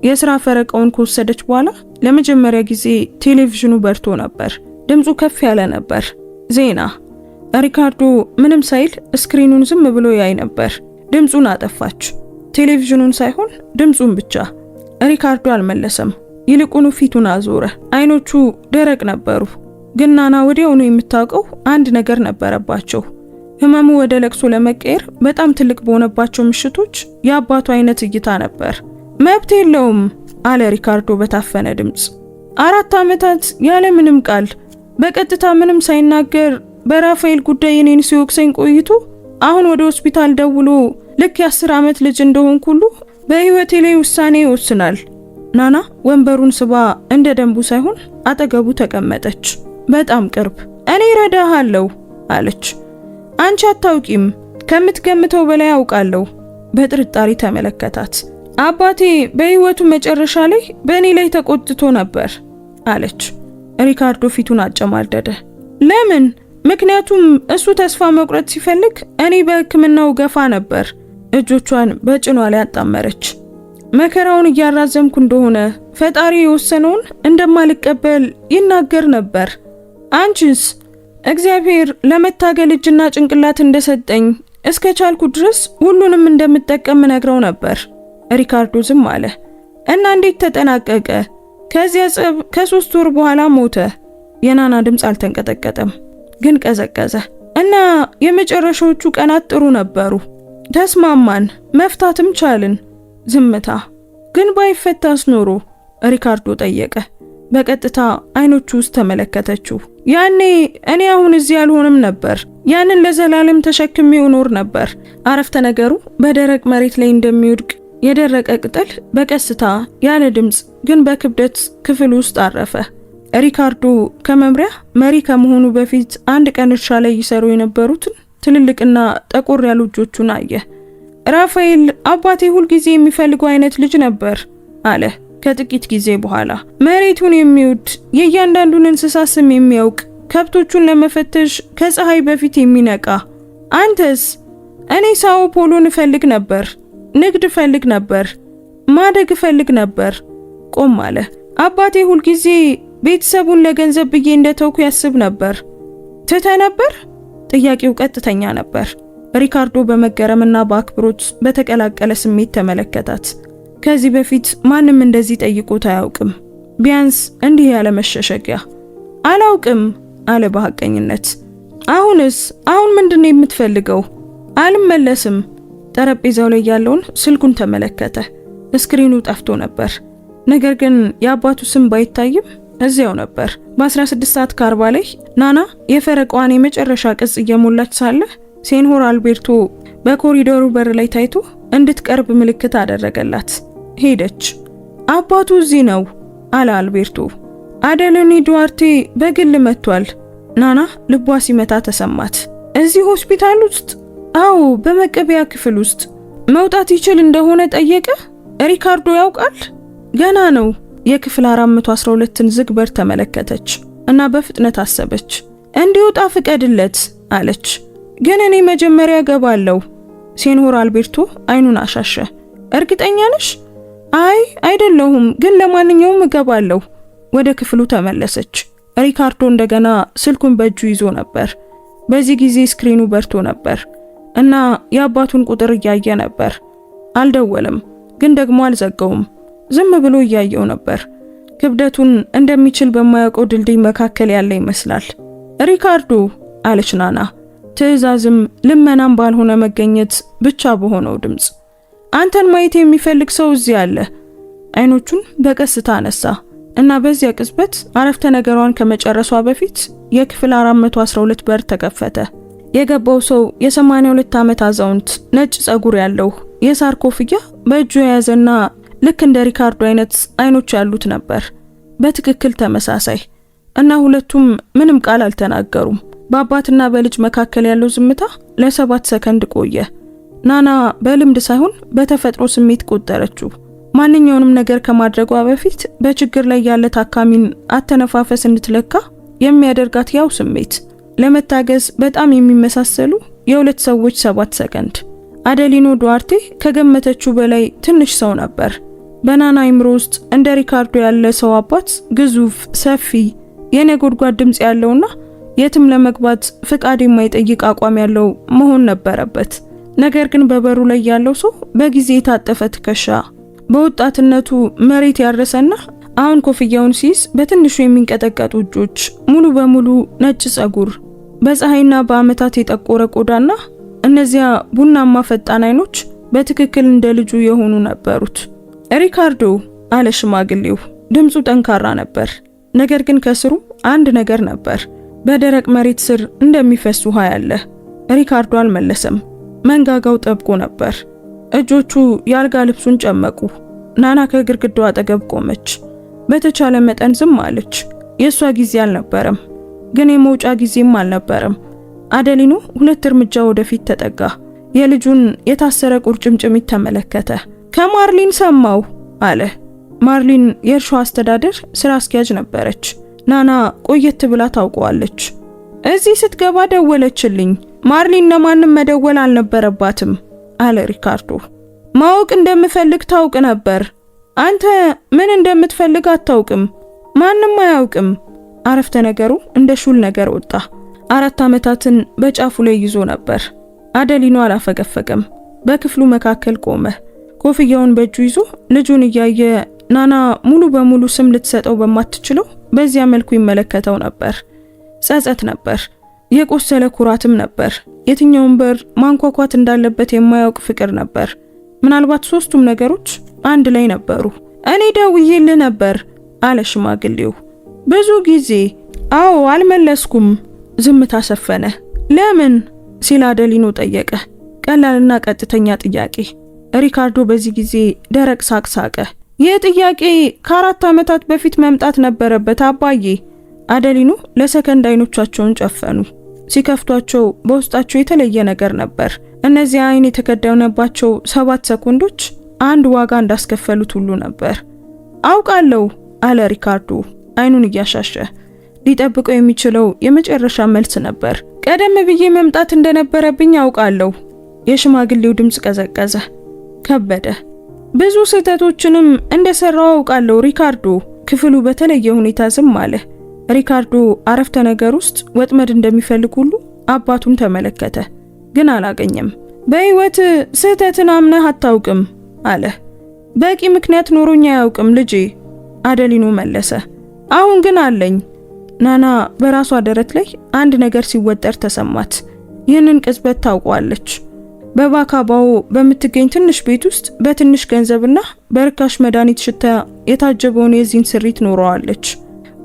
የሥራ ፈረቃውን ከወሰደች በኋላ ለመጀመሪያ ጊዜ ቴሌቪዥኑ በርቶ ነበር። ድምፁ ከፍ ያለ ነበር። ዜና። ሪካርዶ ምንም ሳይል ስክሪኑን ዝም ብሎ ያይ ነበር። ድምፁን አጠፋች። ቴሌቪዥኑን ሳይሆን ድምፁን ብቻ። ሪካርዶ አልመለሰም። ይልቁኑ ፊቱን አዞረ። አይኖቹ ደረቅ ነበሩ። ግን ናና ወዲያውኑ የምታውቀው አንድ ነገር ነበረባቸው። ህመሙ ወደ ለቅሶ ለመቀየር በጣም ትልቅ በሆነባቸው ምሽቶች የአባቱ አይነት እይታ ነበር። መብት የለውም አለ ሪካርዶ በታፈነ ድምጽ። 4 ዓመታት ያለ ምንም ቃል በቀጥታ ምንም ሳይናገር በራፋኤል ጉዳይ እኔን ሲወቅሰኝ ቆይቶ አሁን ወደ ሆስፒታል ደውሎ ልክ የ10 ዓመት ልጅ እንደሆንኩ ሁሉ በህይወቴ ላይ ውሳኔ ይወስናል። ናና ወንበሩን ስባ እንደ ደንቡ ሳይሆን አጠገቡ ተቀመጠች። በጣም ቅርብ። እኔ ረዳሃለሁ አለች። አንቺ አታውቂም፣ ከምትገምተው በላይ አውቃለሁ። በጥርጣሬ ተመለከታት። አባቴ በህይወቱ መጨረሻ ላይ በእኔ ላይ ተቆጥቶ ነበር አለች። ሪካርዶ ፊቱን አጨማደደ። ለምን? ምክንያቱም እሱ ተስፋ መቁረጥ ሲፈልግ እኔ በሕክምናው ገፋ ነበር። እጆቿን በጭኗ ላይ አጣመረች። መከራውን እያራዘምኩ እንደሆነ ፈጣሪ የወሰነውን እንደማልቀበል ይናገር ነበር። አንቺስ? እግዚአብሔር ለመታገል እጅና ጭንቅላት እንደሰጠኝ እስከ ቻልኩ ድረስ ሁሉንም እንደምጠቀም ነግረው ነበር። ሪካርዶ ዝም አለ። እና እንዴት ተጠናቀቀ? ከዚያ ጸብ ከ3 ወር በኋላ ሞተ። የናና ድምፅ አልተንቀጠቀጠም፣ ግን ቀዘቀዘ። እና የመጨረሻዎቹ ቀናት ጥሩ ነበሩ። ተስማማን፣ መፍታትም ቻልን። ዝምታ። ግን ባይፈታስ ኖሮ? ሪካርዶ ጠየቀ። በቀጥታ አይኖቹ ውስጥ ተመለከተችው። ያኔ እኔ አሁን እዚህ አልሆንም ነበር። ያንን ለዘላለም ተሸክሜው ኖር ነበር። አረፍተ ነገሩ በደረቅ መሬት ላይ እንደሚወድቅ የደረቀ ቅጠል በቀስታ ያለ ድምፅ ግን በክብደት ክፍል ውስጥ አረፈ። ሪካርዶ ከመምሪያ መሪ ከመሆኑ በፊት አንድ ቀን እርሻ ላይ ይሰሩ የነበሩትን ትልልቅና ጠቆር ያሉ እጆቹን አየ። ራፋኤል አባቴ ሁልጊዜ የሚፈልገው አይነት ልጅ ነበር አለ ከጥቂት ጊዜ በኋላ። መሬቱን የሚወድ፣ የእያንዳንዱን እንስሳ ስም የሚያውቅ፣ ከብቶቹን ለመፈተሽ ከፀሐይ በፊት የሚነቃ። አንተስ? እኔ ሳኦ ፖሎን እፈልግ ነበር፣ ንግድ እፈልግ ነበር፣ ማደግ እፈልግ ነበር። ቆም አለ። አባቴ ሁልጊዜ ቤተሰቡን ለገንዘብ ብዬ እንደተውኩ ያስብ ነበር። ትተ ነበር? ጥያቄው ቀጥተኛ ነበር። ሪካርዶ በመገረምና በአክብሮት በተቀላቀለ ስሜት ተመለከታት። ከዚህ በፊት ማንም እንደዚህ ጠይቆት አያውቅም። ቢያንስ እንዲህ ያለ መሸሸጊያ። አላውቅም አለ በሐቀኝነት። አሁንስ? አሁን ምንድነው የምትፈልገው? አልመለስም። ጠረጴዛው ላይ ያለውን ስልኩን ተመለከተ። ስክሪኑ ጠፍቶ ነበር። ነገር ግን የአባቱ ስም ባይታይም እዚያው ነበር። በ16 ሰዓት ከ40 ላይ ናና የፈረቃዋን የመጨረሻ ቅጽ እየሞላች ሳለ ሴንሆር አልቤርቶ በኮሪዶሩ በር ላይ ታይቶ እንድትቀርብ ምልክት አደረገላት። ሄደች። አባቱ እዚህ ነው አለ አልቤርቶ። አደለኒ ዱዋርቴ በግል መጥቷል። ናና ልቧ ሲመታ ተሰማት። እዚህ ሆስፒታል ውስጥ? አዎ፣ በመቀበያ ክፍል ውስጥ። መውጣት ይችል እንደሆነ ጠየቀ? ሪካርዶ ያውቃል? ገና ነው። የክፍል 412ን ዝግ በር ተመለከተች እና በፍጥነት አሰበች። እንዲወጣ ፍቀድለት አለች። ግን እኔ መጀመሪያ ገባለሁ። ሴንሆር አልቤርቶ አይኑን አሻሸ። እርግጠኛ ነሽ? አይ አይደለሁም፣ ግን ለማንኛውም እገባለሁ። ወደ ክፍሉ ተመለሰች። ሪካርዶ እንደገና ስልኩን በእጁ ይዞ ነበር። በዚህ ጊዜ ስክሪኑ በርቶ ነበር እና የአባቱን ቁጥር እያየ ነበር። አልደወለም፣ ግን ደግሞ አልዘጋውም። ዝም ብሎ እያየው ነበር። ክብደቱን እንደሚችል በማያውቀው ድልድይ መካከል ያለ ይመስላል። ሪካርዶ አለች ናና፣ ትዕዛዝም ልመናም ባልሆነ መገኘት ብቻ በሆነው ድምፅ። አንተን ማየት የሚፈልግ ሰው እዚህ አለ። አይኖቹን በቀስታ አነሳ እና በዚያ ቅጽበት አረፍተ ነገሯን ከመጨረሷ በፊት የክፍል 412 በር ተከፈተ። የገባው ሰው የ82 ዓመት አዛውንት፣ ነጭ ጸጉር ያለው፣ የሳር ኮፍያ በእጁ የያዘና ልክ እንደ ሪካርዶ አይነት አይኖች ያሉት ነበር። በትክክል ተመሳሳይ እና ሁለቱም ምንም ቃል አልተናገሩም። በአባትና በልጅ መካከል ያለው ዝምታ ለ7 ሰከንድ ቆየ። ናና በልምድ ሳይሆን በተፈጥሮ ስሜት ቆጠረችው። ማንኛውንም ነገር ከማድረጓ በፊት በችግር ላይ ያለ ታካሚን አተነፋፈስ እንድትለካ የሚያደርጋት ያው ስሜት። ለመታገዝ በጣም የሚመሳሰሉ የሁለት ሰዎች 7 ሰከንድ። አደሊኖ ዱዋርቴ ከገመተችው በላይ ትንሽ ሰው ነበር። በናና አይምሮ ውስጥ እንደ ሪካርዶ ያለ ሰው አባት ግዙፍ፣ ሰፊ፣ የነጎድጓድ ድምጽ ያለውና የትም ለመግባት ፍቃድ የማይጠይቅ አቋም ያለው መሆን ነበረበት። ነገር ግን በበሩ ላይ ያለው ሰው በጊዜ የታጠፈ ትከሻ፣ በወጣትነቱ መሬት ያረሰና አሁን ኮፍያውን ሲይዝ በትንሹ የሚንቀጠቀጡ እጆች፣ ሙሉ በሙሉ ነጭ ጸጉር፣ በፀሐይና በአመታት የጠቆረ ቆዳና እነዚያ ቡናማ ፈጣን አይኖች በትክክል እንደ ልጁ የሆኑ ነበሩት። ሪካርዶ አለ ሽማግሌው። ድምፁ ጠንካራ ነበር፣ ነገር ግን ከስሩ አንድ ነገር ነበር። በደረቅ መሬት ስር እንደሚፈስ ውሃ ያለ። ሪካርዶ አልመለሰም። መንጋጋው ጠብቆ ነበር። እጆቹ የአልጋ ልብሱን ጨመቁ። ናና ከግድግዳው አጠገብ ቆመች። በተቻለ መጠን ዝም አለች። የሷ ጊዜ አልነበረም፣ ግን የመውጫ ጊዜም አልነበረም። አደሊኖ 2 እርምጃ ወደፊት ተጠጋ። የልጁን የታሰረ ቁርጭምጭሚት ተመለከተ። ከማርሊን ሰማው አለ። ማርሊን የእርሻው አስተዳደር ስራ አስኪያጅ ነበረች። ናና ቆየት ብላ ታውቀዋለች። እዚህ ስትገባ ደወለችልኝ። ማርሊን ለማንም መደወል አልነበረባትም አለ ሪካርዶ። ማወቅ እንደምፈልግ ታውቅ ነበር። አንተ ምን እንደምትፈልግ አታውቅም። ማንም አያውቅም። አረፍተ ነገሩ እንደ ሹል ነገር ወጣ። 4 ዓመታትን በጫፉ ላይ ይዞ ነበር። አደሊኖ አላፈገፈገም። በክፍሉ መካከል ቆመ። ኮፍያውን በእጁ ይዞ ልጁን እያየ ናና ሙሉ በሙሉ ስም ልትሰጠው በማትችለው በዚያ መልኩ ይመለከተው ነበር። ጸጸት ነበር፣ የቆሰለ ኩራትም ነበር። የትኛውን በር ማንኳኳት እንዳለበት የማያውቅ ፍቅር ነበር። ምናልባት 3ቱም ነገሮች አንድ ላይ ነበሩ። እኔ ደውዬልህ ነበር አለ ሽማግሌው። ብዙ ጊዜ። አዎ፣ አልመለስኩም። ዝምታ ሰፈነ። ለምን ሲል አደሊኖ ጠየቀ። ቀላልና ቀጥተኛ ጥያቄ። ሪካርዶ በዚህ ጊዜ ደረቅ ሳቅ ሳቀ። ይህ ጥያቄ ከ4 ዓመታት በፊት መምጣት ነበረበት አባዬ። አደሊኖ ለሰከንድ አይኖቻቸውን ጨፈኑ። ሲከፍቷቸው በውስጣቸው የተለየ ነገር ነበር። እነዚህ አይን የተከደነባቸው 7 ሰኮንዶች አንድ ዋጋ እንዳስከፈሉት ሁሉ ነበር። አውቃለሁ አለ ሪካርዶ አይኑን እያሻሸ። ሊጠብቀው የሚችለው የመጨረሻ መልስ ነበር። ቀደም ብዬ መምጣት እንደነበረብኝ አውቃለሁ። የሽማግሌው ድምጽ ቀዘቀዘ፣ ከበደ። ብዙ ስህተቶችንም እንደሰራው አውቃለሁ ሪካርዶ። ክፍሉ በተለየ ሁኔታ ዝም አለ። ሪካርዶ አረፍተ ነገር ውስጥ ወጥመድ እንደሚፈልግ ሁሉ አባቱን ተመለከተ፣ ግን አላገኘም። በህይወት ስህተትን አምነህ አታውቅም አለ። በቂ ምክንያት ኖሮኛ አያውቅም ልጄ፣ አደሊኖ መለሰ። አሁን ግን አለኝ። ናና በራሷ ደረት ላይ አንድ ነገር ሲወጠር ተሰማት። ይህንን ቅጽበት ታውቋለች። በባካባው በምትገኝ ትንሽ ቤት ውስጥ በትንሽ ገንዘብና በርካሽ መድኃኒት ሽታ የታጀበውን የዚህን ስሪት ኖረዋለች።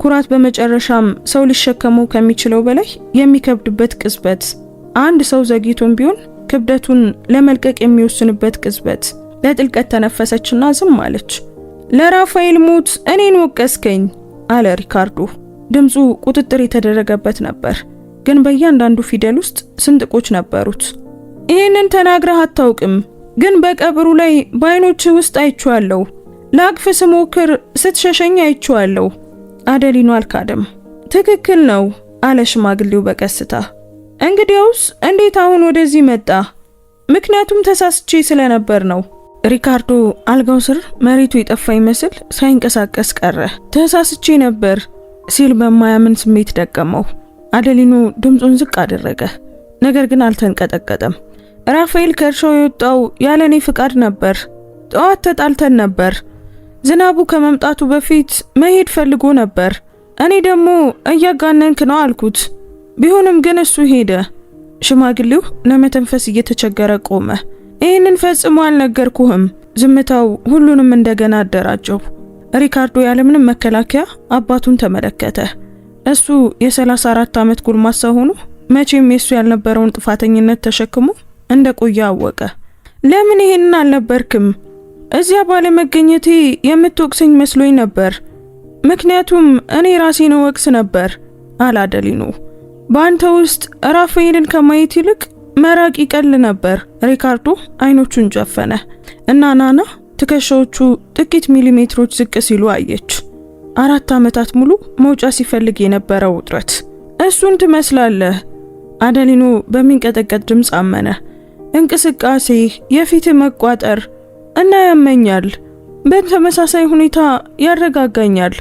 ኩራት በመጨረሻም ሰው ሊሸከመው ከሚችለው በላይ የሚከብድበት ቅጽበት፣ አንድ ሰው ዘግይቶም ቢሆን ክብደቱን ለመልቀቅ የሚወስንበት ቅጽበት። ለጥልቀት ተነፈሰችና ዝም አለች። ለራፋኤል ሞት እኔን ወቀስከኝ አለ ሪካርዶ። ድምፁ ቁጥጥር የተደረገበት ነበር፣ ግን በእያንዳንዱ ፊደል ውስጥ ስንጥቆች ነበሩት። ይህንን ተናግረህ አታውቅም፣ ግን በቀብሩ ላይ በአይኖች ውስጥ አይቼዋለሁ። ላቅፍ ስሞክር ስትሸሸኝ አይቼዋለሁ። አደሊኖ አልካደም። ትክክል ነው አለ ሽማግሌው በቀስታ። እንግዲያውስ እንዴት አሁን ወደዚህ መጣ? ምክንያቱም ተሳስቼ ስለነበር ነው። ሪካርዶ አልጋው ስር መሬቱ የጠፋ ይመስል ሳይንቀሳቀስ ቀረ። ተሳስቼ ነበር ሲል በማያምን ስሜት ደቀመው። አደሊኖ ድምፁን ዝቅ አደረገ፣ ነገር ግን አልተንቀጠቀጠም። ራፋኤል ከእርሻው የወጣው ያለኔ ፍቃድ ነበር። ጠዋት ተጣልተን ነበር። ዝናቡ ከመምጣቱ በፊት መሄድ ፈልጎ ነበር። እኔ ደግሞ እያጋነንክ ነው አልኩት። ቢሆንም ግን እሱ ሄደ። ሽማግሌው ለመተንፈስ እየተቸገረ ቆመ። ይህንን ፈጽሞ አልነገርኩህም። ዝምታው ሁሉንም እንደገና አደራጀው። ሪካርዶ ያለምንም መከላከያ አባቱን ተመለከተ። እሱ የ34 ዓመት ጎልማሳ ሆኖ መቼም የሱ ያልነበረውን ጥፋተኝነት ተሸክሞ እንደቆየ አወቀ። ለምን ይሄንን አልነበርክም? እዚያ ባለመገኘቴ የምትወቅሰኝ መስሎኝ ነበር። ምክንያቱም እኔ ራሴን ወቅስ ነበር አለ አደሊኖ። በአንተ ውስጥ ራፋኤልን ከማየት ይልቅ መራቅ ይቀል ነበር። ሪካርዶ አይኖቹን ጨፈነ እና ናና ትከሻዎቹ ጥቂት ሚሊሜትሮች ዝቅ ሲሉ አየች። 4 ዓመታት ሙሉ መውጫ ሲፈልግ የነበረው ውጥረት። እሱን ትመስላለህ አደሊኖ በሚንቀጠቀጥ ድምፅ አመነ። እንቅስቃሴ፣ የፊት መቋጠር እና ያመኛል። በተመሳሳይ ሁኔታ ያረጋጋኛል።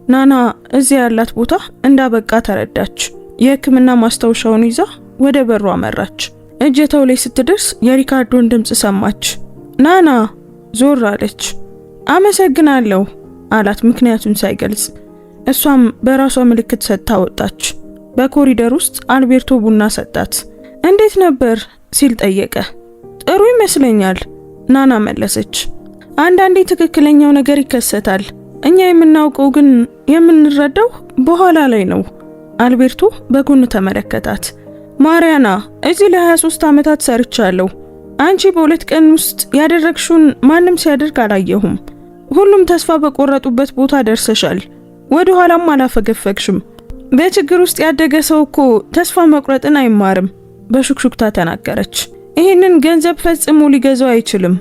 ናና እዚያ ያላት ቦታ እንዳበቃ ተረዳች። የሕክምና ማስታወሻውን ይዛ ወደ በሩ አመራች። እጀታው ላይ ስትደርስ የሪካርዶን ድምፅ ሰማች። ናና ዞር አለች። አመሰግናለሁ አላት ምክንያቱን ሳይገልጽ። እሷም በራሷ ምልክት ሰጥታ ወጣች። በኮሪደር ውስጥ አልቤርቶ ቡና ሰጣት። እንዴት ነበር ሲል ጠየቀ። ጥሩ ይመስለኛል ናና መለሰች። አንዳንዴ ትክክለኛው ነገር ይከሰታል፣ እኛ የምናውቀው ግን የምንረዳው በኋላ ላይ ነው። አልቤርቶ በጎን ተመለከታት። ማሪያና እዚህ ለ23 ዓመታት ሰርቻለሁ። አንቺ በሁለት ቀን ውስጥ ያደረግሽውን ማንም ሲያደርግ አላየሁም። ሁሉም ተስፋ በቆረጡበት ቦታ ደርሰሻል። ወደ ኋላም አላፈገፈግሽም። በችግር ውስጥ ያደገ ሰው እኮ ተስፋ መቁረጥን አይማርም በሹክሹክታ ተናገረች። ይህንን ገንዘብ ፈጽሞ ሊገዛው አይችልም።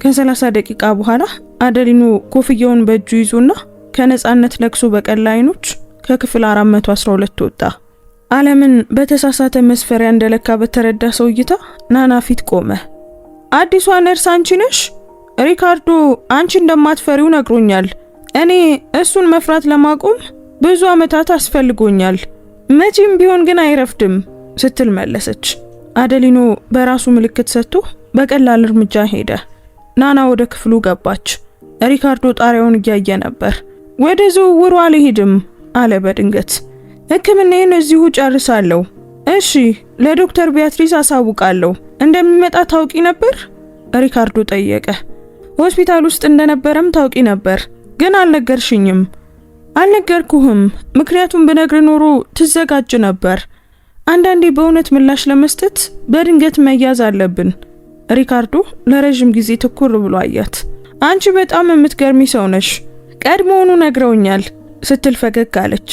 ከ30 ደቂቃ በኋላ አደሊኖ ኮፍያውን በእጁ ይዞና ከነጻነት ለቅሶ በቀላ አይኖች ከክፍል 412 ወጣ። ዓለምን በተሳሳተ መስፈሪያ እንደለካ በተረዳ ሰው እይታ ናና ፊት ቆመ። አዲሷ ነርስ አንቺ ነሽ? ሪካርዶ አንቺ እንደማትፈሪው ነግሮኛል። እኔ እሱን መፍራት ለማቆም ብዙ ዓመታት አስፈልጎኛል። መቼም ቢሆን ግን አይረፍድም ስትል መለሰች። አደሊኖ በራሱ ምልክት ሰጥቶ በቀላል እርምጃ ሄደ። ናና ወደ ክፍሉ ገባች። ሪካርዶ ጣሪያውን እያየ ነበር። ወደ ዝውውሩ አልሄድም አለ በድንገት። ሕክምናዬን እዚሁ ጨርሳለሁ። እሺ፣ ለዶክተር ቢያትሪስ አሳውቃለሁ። እንደሚመጣ ታውቂ ነበር? ሪካርዶ ጠየቀ። ሆስፒታል ውስጥ እንደነበረም ታውቂ ነበር፣ ግን አልነገርሽኝም። አልነገርኩህም፣ ምክንያቱም ብነግር ኖሮ ትዘጋጅ ነበር። አንዳንዴ በእውነት ምላሽ ለመስጠት በድንገት መያዝ አለብን። ሪካርዶ ለረጅም ጊዜ ትኩር ብሎ አያት። አንቺ በጣም የምትገርሚ ሰው ነሽ፣ ቀድሞውኑ ነግረውኛል ስትል ፈገግ አለች።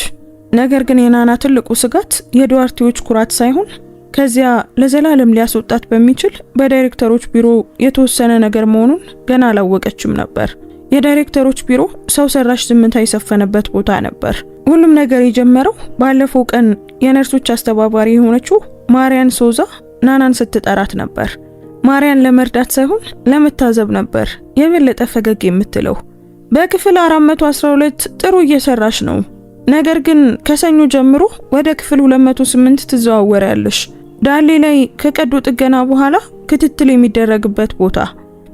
ነገር ግን የናና ትልቁ ስጋት የዱዋርቴዎች ኩራት ሳይሆን ከዚያ ለዘላለም ሊያስወጣት በሚችል በዳይሬክተሮች ቢሮ የተወሰነ ነገር መሆኑን ገና አላወቀችም ነበር። የዳይሬክተሮች ቢሮ ሰው ሰራሽ ዝምታ የሰፈነበት ቦታ ነበር። ሁሉም ነገር የጀመረው ባለፈው ቀን የነርሶች አስተባባሪ የሆነችው ማሪያን ሶዛ ናናን ስትጠራት ነበር። ማሪያን ለመርዳት ሳይሆን ለመታዘብ ነበር የበለጠ ፈገግ የምትለው። በክፍል 412 ጥሩ እየሰራሽ ነው፣ ነገር ግን ከሰኞ ጀምሮ ወደ ክፍል 208 ትዘዋወሪያለሽ። ዳሌ ላይ ከቀዶ ጥገና በኋላ ክትትል የሚደረግበት ቦታ።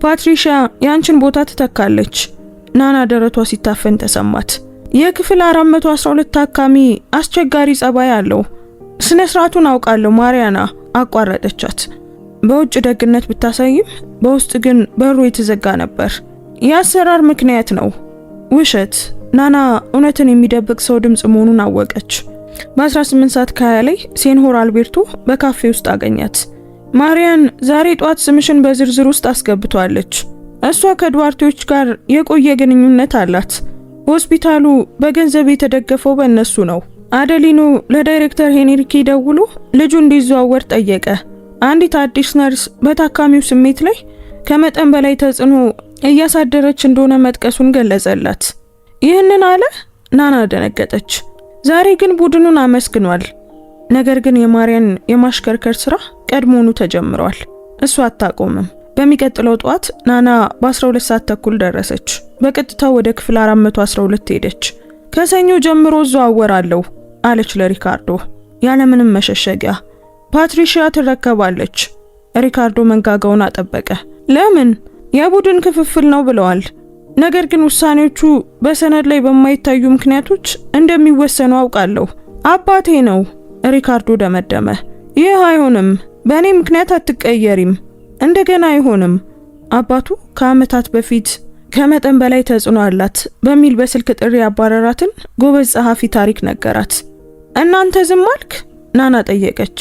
ፓትሪሺያ ያንቺን ቦታ ትተካለች። ናና ደረቷ ሲታፈን ተሰማት። የክፍል 412 ታካሚ አስቸጋሪ ጸባይ አለው። ስነ ስርዓቱን አውቃለሁ ማሪያና አቋረጠቻት። በውጭ ደግነት ብታሳይም በውስጥ ግን በሩ የተዘጋ ነበር። የአሰራር ምክንያት ነው። ውሸት። ናና እውነትን የሚደብቅ ሰው ድምጽ መሆኑን አወቀች። በ18 ሰዓት ከ20 ላይ ሴንሆር አልቤርቶ በካፌ ውስጥ አገኛት። ማሪያን ዛሬ ጧት ስምሽን በዝርዝር ውስጥ አስገብቷለች። እሷ ከዱዋርቴዎች ጋር የቆየ ግንኙነት አላት። ሆስፒታሉ በገንዘብ የተደገፈው በእነሱ ነው። አደሊኖ ለዳይሬክተር ሄንሪኬ ደውሎ ልጁ እንዲዘዋወር ጠየቀ። አንዲት አዲስ ነርስ በታካሚው ስሜት ላይ ከመጠን በላይ ተጽዕኖ እያሳደረች እንደሆነ መጥቀሱን ገለጸላት። ይህንን አለ። ናና ደነገጠች። ዛሬ ግን ቡድኑን አመስግኗል። ነገር ግን የማሪያን የማሽከርከር ስራ ቀድሞውኑ ተጀምሯል። እሷ አታቆምም። በሚቀጥለው ጧት ናና በ12 ሰዓት ተኩል ደረሰች። በቀጥታ ወደ ክፍል 412 ሄደች። ከሰኞ ጀምሮ እዘዋወራለሁ አለች ለሪካርዶ ያለምንም መሸሸጊያ። ፓትሪሺያ ትረከባለች። ሪካርዶ መንጋጋውን አጠበቀ። ለምን? የቡድን ክፍፍል ነው ብለዋል። ነገር ግን ውሳኔዎቹ በሰነድ ላይ በማይታዩ ምክንያቶች እንደሚወሰኑ አውቃለሁ። አባቴ ነው ሪካርዶ ደመደመ። ይህ አይሆንም፣ በእኔ ምክንያት አትቀየሪም። እንደገና አይሆንም። አባቱ ከዓመታት በፊት ከመጠን በላይ ተጽዕኖ አላት በሚል በስልክ ጥሪ ያባረራትን ጎበዝ ጸሐፊ ታሪክ ነገራት። እናንተ ዝም አልክ? ናና ጠየቀች።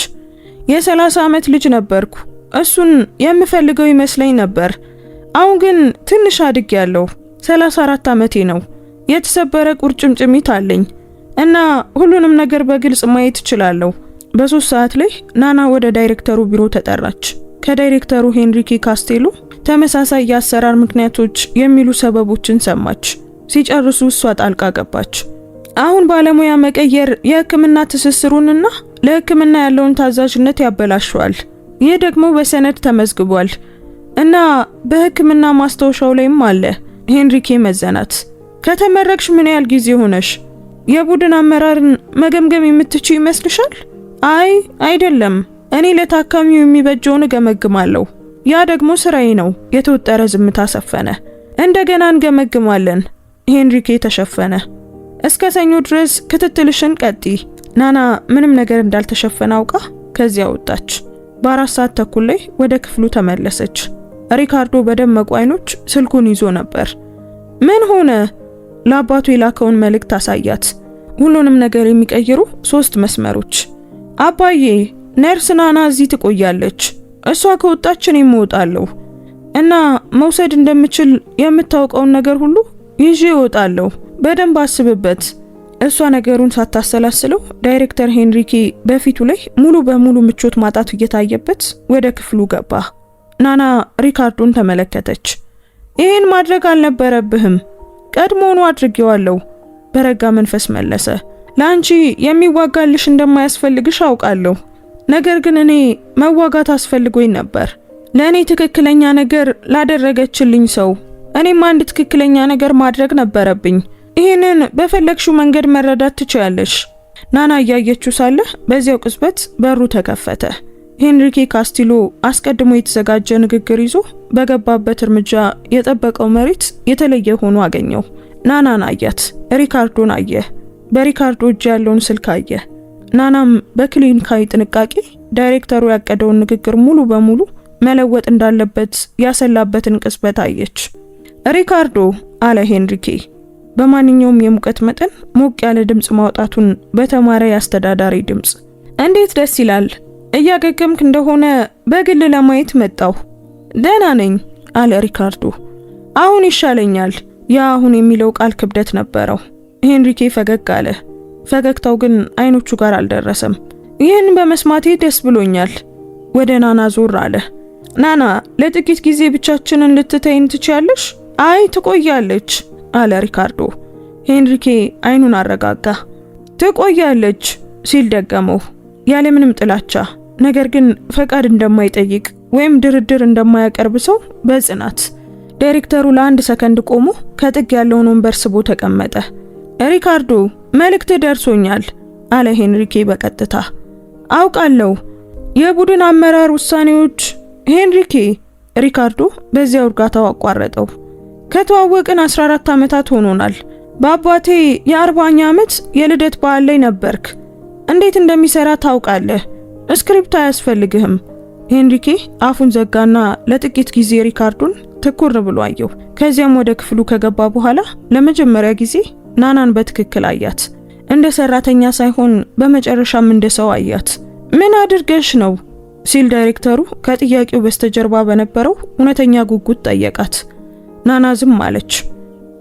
የ30 ዓመት ልጅ ነበርኩ። እሱን የምፈልገው ይመስለኝ ነበር። አሁን ግን ትንሽ አድጌያለሁ። 34 ዓመቴ ነው። የተሰበረ ቁርጭምጭሚት አለኝ እና ሁሉንም ነገር በግልጽ ማየት እችላለሁ። በ3 ሰዓት ላይ ናና ወደ ዳይሬክተሩ ቢሮ ተጠራች። ከዳይሬክተሩ ሄንሪኬ ካስቴሎ ተመሳሳይ የአሰራር ምክንያቶች የሚሉ ሰበቦችን ሰማች። ሲጨርሱ እሷ ጣልቃ ገባች። አሁን ባለሙያ መቀየር የሕክምና ትስስሩንና ለሕክምና ያለውን ታዛዥነት ያበላሸዋል። ይህ ደግሞ በሰነድ ተመዝግቧል እና በሕክምና ማስታወሻው ላይም አለ። ሄንሪኬ መዘናት። ከተመረቅሽ ምን ያህል ጊዜ ሆነሽ? የቡድን አመራርን መገምገም የምትችይ ይመስልሻል? አይ አይደለም፣ እኔ ለታካሚው የሚበጀውን እገመግማለሁ። ያ ደግሞ ስራዬ ነው። የተወጠረ ዝምታ ሰፈነ። እንደገና እንገመግማለን። ሄንሪኬ ተሸፈነ። እስከ ሰኞ ድረስ ክትትልሽን ቀጥይ። ናና ምንም ነገር እንዳልተሸፈነ አውቃ ከዚያ ወጣች። በ4 ሰዓት ተኩል ላይ ወደ ክፍሉ ተመለሰች። ሪካርዶ በደመቁ አይኖች ስልኩን ይዞ ነበር። ምን ሆነ? ለአባቱ የላከውን መልእክት አሳያት። ሁሉንም ነገር የሚቀይሩ 3 መስመሮች። አባዬ ነርስ ናና እዚህ ትቆያለች። እሷ ከወጣች እኔም እወጣለሁ እና መውሰድ እንደምችል የምታውቀውን ነገር ሁሉ ይዤ እወጣለሁ። በደንብ አስብበት። እሷ ነገሩን ሳታሰላስለው ዳይሬክተር ሄንሪኬ በፊቱ ላይ ሙሉ በሙሉ ምቾት ማጣቱ እየታየበት ወደ ክፍሉ ገባ። ናና ሪካርዶን ተመለከተች። ይህን ማድረግ አልነበረብህም፣ ቀድሞውኑ አድርጌዋለሁ በረጋ መንፈስ መለሰ። ለአንቺ የሚዋጋልሽ እንደማያስፈልግሽ አውቃለሁ። ነገር ግን እኔ መዋጋት አስፈልጎኝ ነበር። ለእኔ ትክክለኛ ነገር ላደረገችልኝ ሰው እኔም አንድ ትክክለኛ ነገር ማድረግ ነበረብኝ። ይህንን በፈለግሽው መንገድ መረዳት ትችያለሽ። ናና እያየችው ሳለ በዚያው ቅጽበት በሩ ተከፈተ። ሄንሪኬ ካስቲሎ አስቀድሞ የተዘጋጀ ንግግር ይዞ በገባበት እርምጃ የጠበቀው መሬት የተለየ ሆኖ አገኘው። ናናን አያት፣ ሪካርዶን አየ፣ በሪካርዶ እጅ ያለውን ስልክ አየ። ናናም በክሊኒካዊ ጥንቃቄ ዳይሬክተሩ ያቀደውን ንግግር ሙሉ በሙሉ መለወጥ እንዳለበት ያሰላበትን ቅጽበት አየች። ሪካርዶ አለ ሄንሪኬ በማንኛውም የሙቀት መጠን ሞቅ ያለ ድምጽ ማውጣቱን በተማረ ያስተዳዳሪ ድምጽ። እንዴት ደስ ይላል! እያገገምክ እንደሆነ በግል ለማየት መጣሁ። ደህና ነኝ አለ ሪካርዶ። አሁን ይሻለኛል። ያ አሁን የሚለው ቃል ክብደት ነበረው። ሄንሪኬ ፈገግ አለ። ፈገግታው ግን አይኖቹ ጋር አልደረሰም። ይህን በመስማቴ ደስ ብሎኛል። ወደ ናና ዞር አለ። ናና ለጥቂት ጊዜ ብቻችንን ልትተይን ትችያለሽ? አይ ትቆያለች አለ ሪካርዶ። ሄንሪኬ አይኑን አረጋጋ። ትቆያለች ሲል ደገመው፣ ያለምንም ጥላቻ ነገር ግን ፈቃድ እንደማይጠይቅ ወይም ድርድር እንደማያቀርብ ሰው በጽናት። ዳይሬክተሩ ለአንድ ሰከንድ ቆሞ ከጥግ ያለውን ወንበር ስቦ ተቀመጠ። ሪካርዶ መልእክት ደርሶኛል አለ ሄንሪኬ በቀጥታ። አውቃለሁ የቡድን አመራር ውሳኔዎች። ሄንሪኬ ሪካርዶ በዚያው እርጋታው አቋረጠው። ከተዋወቅን 14 ዓመታት ሆኖናል። በአባቴ የ40ኛ ዓመት የልደት በዓል ላይ ነበርክ። እንዴት እንደሚሰራ ታውቃለህ። ስክሪፕት አያስፈልግህም። ሄንሪኬ አፉን ዘጋና ለጥቂት ጊዜ ሪካርዶን ትኩር ብሎ አየው። ከዚያም ወደ ክፍሉ ከገባ በኋላ ለመጀመሪያ ጊዜ ናናን በትክክል አያት። እንደ ሰራተኛ ሳይሆን በመጨረሻም እንደ ሰው አያት። ምን አድርገሽ ነው ሲል ዳይሬክተሩ ከጥያቄው በስተጀርባ በነበረው እውነተኛ ጉጉት ጠየቃት። ናና ዝም አለች።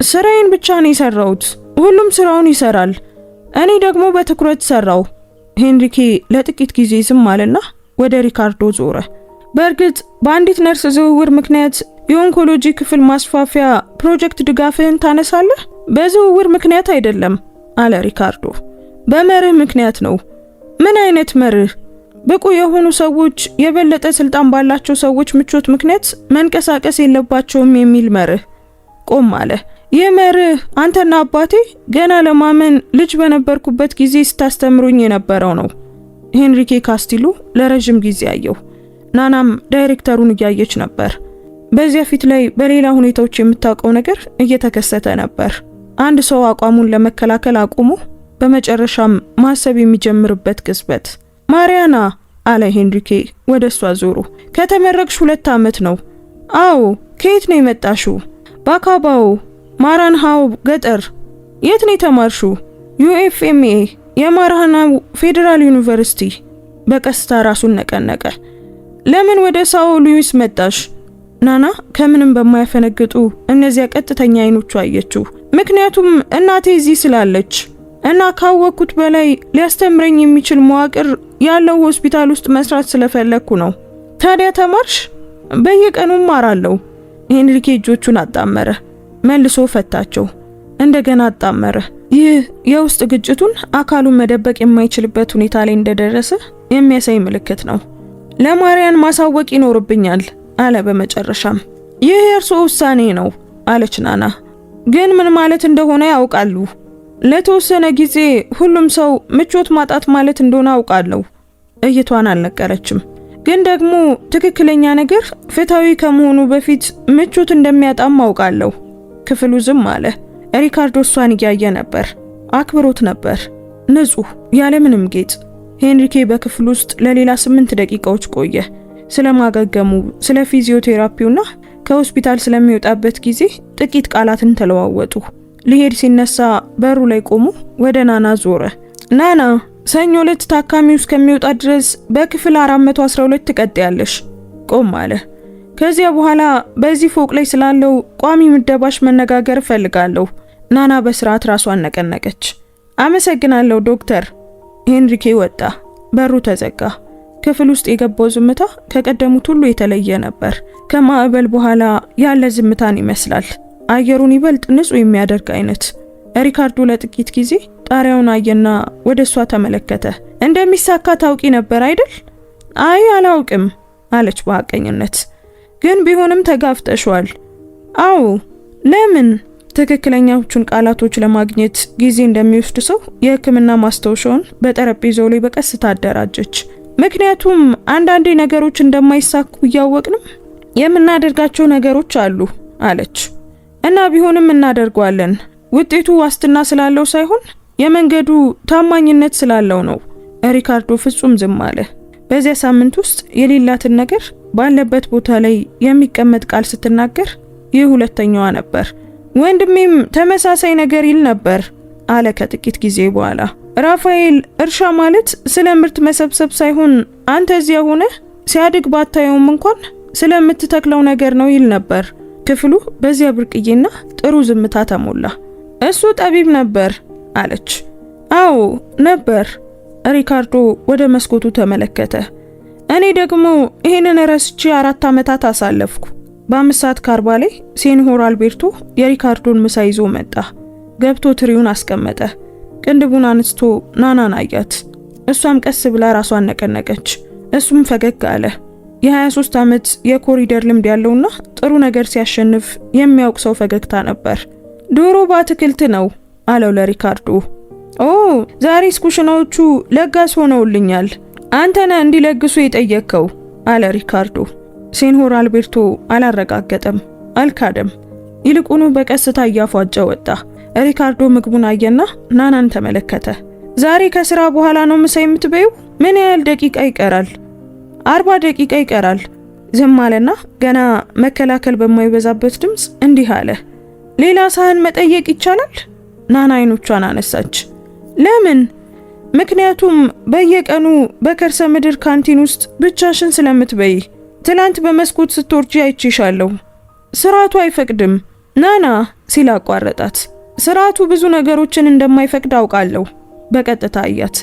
ስራዬን ብቻ ነው የሰራሁት። ሁሉም ስራውን ይሰራል፣ እኔ ደግሞ በትኩረት ሰራው። ሄንሪኬ ለጥቂት ጊዜ ዝም አለና ወደ ሪካርዶ ዞረ። በእርግጥ በአንዲት ነርስ ዝውውር ምክንያት የኦንኮሎጂ ክፍል ማስፋፊያ ፕሮጀክት ድጋፍህን ታነሳለህ? በዝውውር ምክንያት አይደለም አለ ሪካርዶ። በመርህ ምክንያት ነው። ምን አይነት መርህ? ብቁ የሆኑ ሰዎች የበለጠ ስልጣን ባላቸው ሰዎች ምቾት ምክንያት መንቀሳቀስ የለባቸውም የሚል መርህ። ቆም አለ። ይህ መርህ አንተና አባቴ ገና ለማመን ልጅ በነበርኩበት ጊዜ ስታስተምሩኝ የነበረው ነው። ሄንሪኬ ካስቲሎ ለረጅም ጊዜ አየው። ናናም ዳይሬክተሩን እያየች ነበር። በዚያ ፊት ላይ በሌላ ሁኔታዎች የምታውቀው ነገር እየተከሰተ ነበር። አንድ ሰው አቋሙን ለመከላከል አቁሞ በመጨረሻም ማሰብ የሚጀምርበት ቅጽበት። ማሪያና አለ ሄንሪኬ ወደሷ ዞሮ። ከተመረቅሽ 2 ዓመት ነው? አዎ። ከየት ነው የመጣሽው? ባካባው ማራንሃው ገጠር። የት ነው የተማርሽው? UFMA የማራንሃው ፌዴራል ዩኒቨርሲቲ። በቀስታ ራሱን ነቀነቀ። ለምን ወደ ሳኦ ሉዊስ መጣሽ? ናና ከምንም በማያፈነግጡ እነዚያ ቀጥተኛ አይኖቹ አየችው። ምክንያቱም እናቴ እዚህ ስላለች እና ካወቅኩት በላይ ሊያስተምረኝ የሚችል መዋቅር ያለው ሆስፒታል ውስጥ መስራት ስለፈለኩ ነው። ታዲያ ተማርሽ? በየቀኑ ማራለሁ። ሄንሪኬ እጆቹን አጣመረ፣ መልሶ ፈታቸው፣ እንደገና አጣመረ። ይህ የውስጥ ግጭቱን አካሉን መደበቅ የማይችልበት ሁኔታ ላይ እንደደረሰ የሚያሳይ ምልክት ነው። ለማሪያን ማሳወቅ ይኖርብኛል አለ በመጨረሻም። ይህ የእርሶ ውሳኔ ነው አለች ናና። ግን ምን ማለት እንደሆነ ያውቃሉ? ለተወሰነ ጊዜ ሁሉም ሰው ምቾት ማጣት ማለት እንደሆነ አውቃለሁ። እይቷን አልነቀረችም። ግን ደግሞ ትክክለኛ ነገር ፍትሃዊ ከመሆኑ በፊት ምቾት እንደሚያጣም አውቃለሁ። ክፍሉ ዝም አለ። ሪካርዶ እሷን እያየ ነበር። አክብሮት ነበር፣ ንጹህ፣ ያለምንም ጌጥ። ሄንሪኬ በክፍሉ ውስጥ ለሌላ 8 ደቂቃዎች ቆየ። ስለማገገሙ፣ ስለ ፊዚዮቴራፒውና ከሆስፒታል ስለሚወጣበት ጊዜ ጥቂት ቃላትን ተለዋወጡ። ሊሄድ ሲነሳ በሩ ላይ ቆሞ ወደ ናና ዞረ። ናና ሰኞ ዕለት ታካሚው እስከሚወጣ ድረስ በክፍል 412 ትቀጥያለሽ። ቆም አለ። ከዚያ በኋላ በዚህ ፎቅ ላይ ስላለው ቋሚ ምደባሽ መነጋገር እፈልጋለሁ። ናና በስርዓት ራሷን ነቀነቀች። አመሰግናለሁ ዶክተር። ሄንሪኬ ወጣ። በሩ ተዘጋ። ክፍል ውስጥ የገባው ዝምታ ከቀደሙት ሁሉ የተለየ ነበር። ከማዕበል በኋላ ያለ ዝምታን ይመስላል። አየሩን ይበልጥ ንጹህ የሚያደርግ አይነት። ሪካርዶ ለጥቂት ጊዜ ጣሪያውን አየና ወደ እሷ ተመለከተ። እንደሚሳካ ታውቂ ነበር አይደል? አይ አላውቅም አለች በሐቀኝነት። ግን ቢሆንም ተጋፍጠሽዋል። አዎ። ለምን? ትክክለኛዎቹን ቃላቶች ለማግኘት ጊዜ እንደሚወስድ ሰው የሕክምና ማስታወሻውን በጠረጴዛው ላይ በቀስታ አደራጀች። ምክንያቱም አንዳንዴ ነገሮች እንደማይሳኩ እያወቅንም የምናደርጋቸው ነገሮች አሉ አለች። እና ቢሆንም እናደርገዋለን። ውጤቱ ዋስትና ስላለው ሳይሆን የመንገዱ ታማኝነት ስላለው ነው። ሪካርዶ ፍጹም ዝም አለ። በዚያ ሳምንት ውስጥ የሌላትን ነገር ባለበት ቦታ ላይ የሚቀመጥ ቃል ስትናገር ይህ ሁለተኛዋ ነበር። ወንድሜም ተመሳሳይ ነገር ይል ነበር አለ ከጥቂት ጊዜ በኋላ። ራፋኤል እርሻ ማለት ስለ ምርት መሰብሰብ ሳይሆን አንተ እዚያ ሆነ ሲያድግ ባታየውም እንኳን ስለምትተክለው ነገር ነው ይል ነበር። ክፍሉ በዚያ ብርቅዬና ጥሩ ዝምታ ተሞላ። እሱ ጠቢብ ነበር አለች። አዎ ነበር። ሪካርዶ ወደ መስኮቱ ተመለከተ። እኔ ደግሞ ይሄንን ረስቼ 4 ዓመታት አሳለፍኩ። በ5:40 ላይ ሴኒዮር አልቤርቶ የሪካርዶን ምሳ ይዞ መጣ። ገብቶ ትሪውን አስቀመጠ። ቅንድቡን አንስቶ ናናን አያት። እሷም ቀስ ብላ ራሷን ነቀነቀች። እሱም ፈገግ አለ። የ23 ዓመት የኮሪደር ልምድ ያለውና ጥሩ ነገር ሲያሸንፍ የሚያውቅ ሰው ፈገግታ ነበር። ዶሮ በአትክልት ነው አለው ለሪካርዶ። ኦ ዛሬ ኩሽናዎቹ ለጋስ ሆነውልኛል። አንተነ እንዲለግሱ የጠየቅከው አለ ሪካርዶ። ሴኒዮር አልቤርቶ አላረጋገጠም፣ አልካደም። ይልቁኑ በቀስታ እያፏጨ ወጣ። ሪካርዶ ምግቡን አየና ናናን ተመለከተ። ዛሬ ከስራ በኋላ ነው ምሳ የምትበይው? ምን ያህል ደቂቃ ይቀራል? 40 ደቂቃ ይቀራል። ዝም አለና ገና መከላከል በማይበዛበት ድምፅ እንዲህ አለ። ሌላ ሳህን መጠየቅ ይቻላል? ናና አይኖቿን አነሳች። ለምን? ምክንያቱም በየቀኑ በከርሰ ምድር ካንቲን ውስጥ ብቻሽን ስለምትበይ። ትላንት በመስኮት ስትወርጂ አይቼሻለሁ። ስርዓቱ አይፈቅድም ናና ሲል አቋረጣት። ስርዓቱ ብዙ ነገሮችን እንደማይፈቅድ አውቃለሁ። በቀጥታ አያት።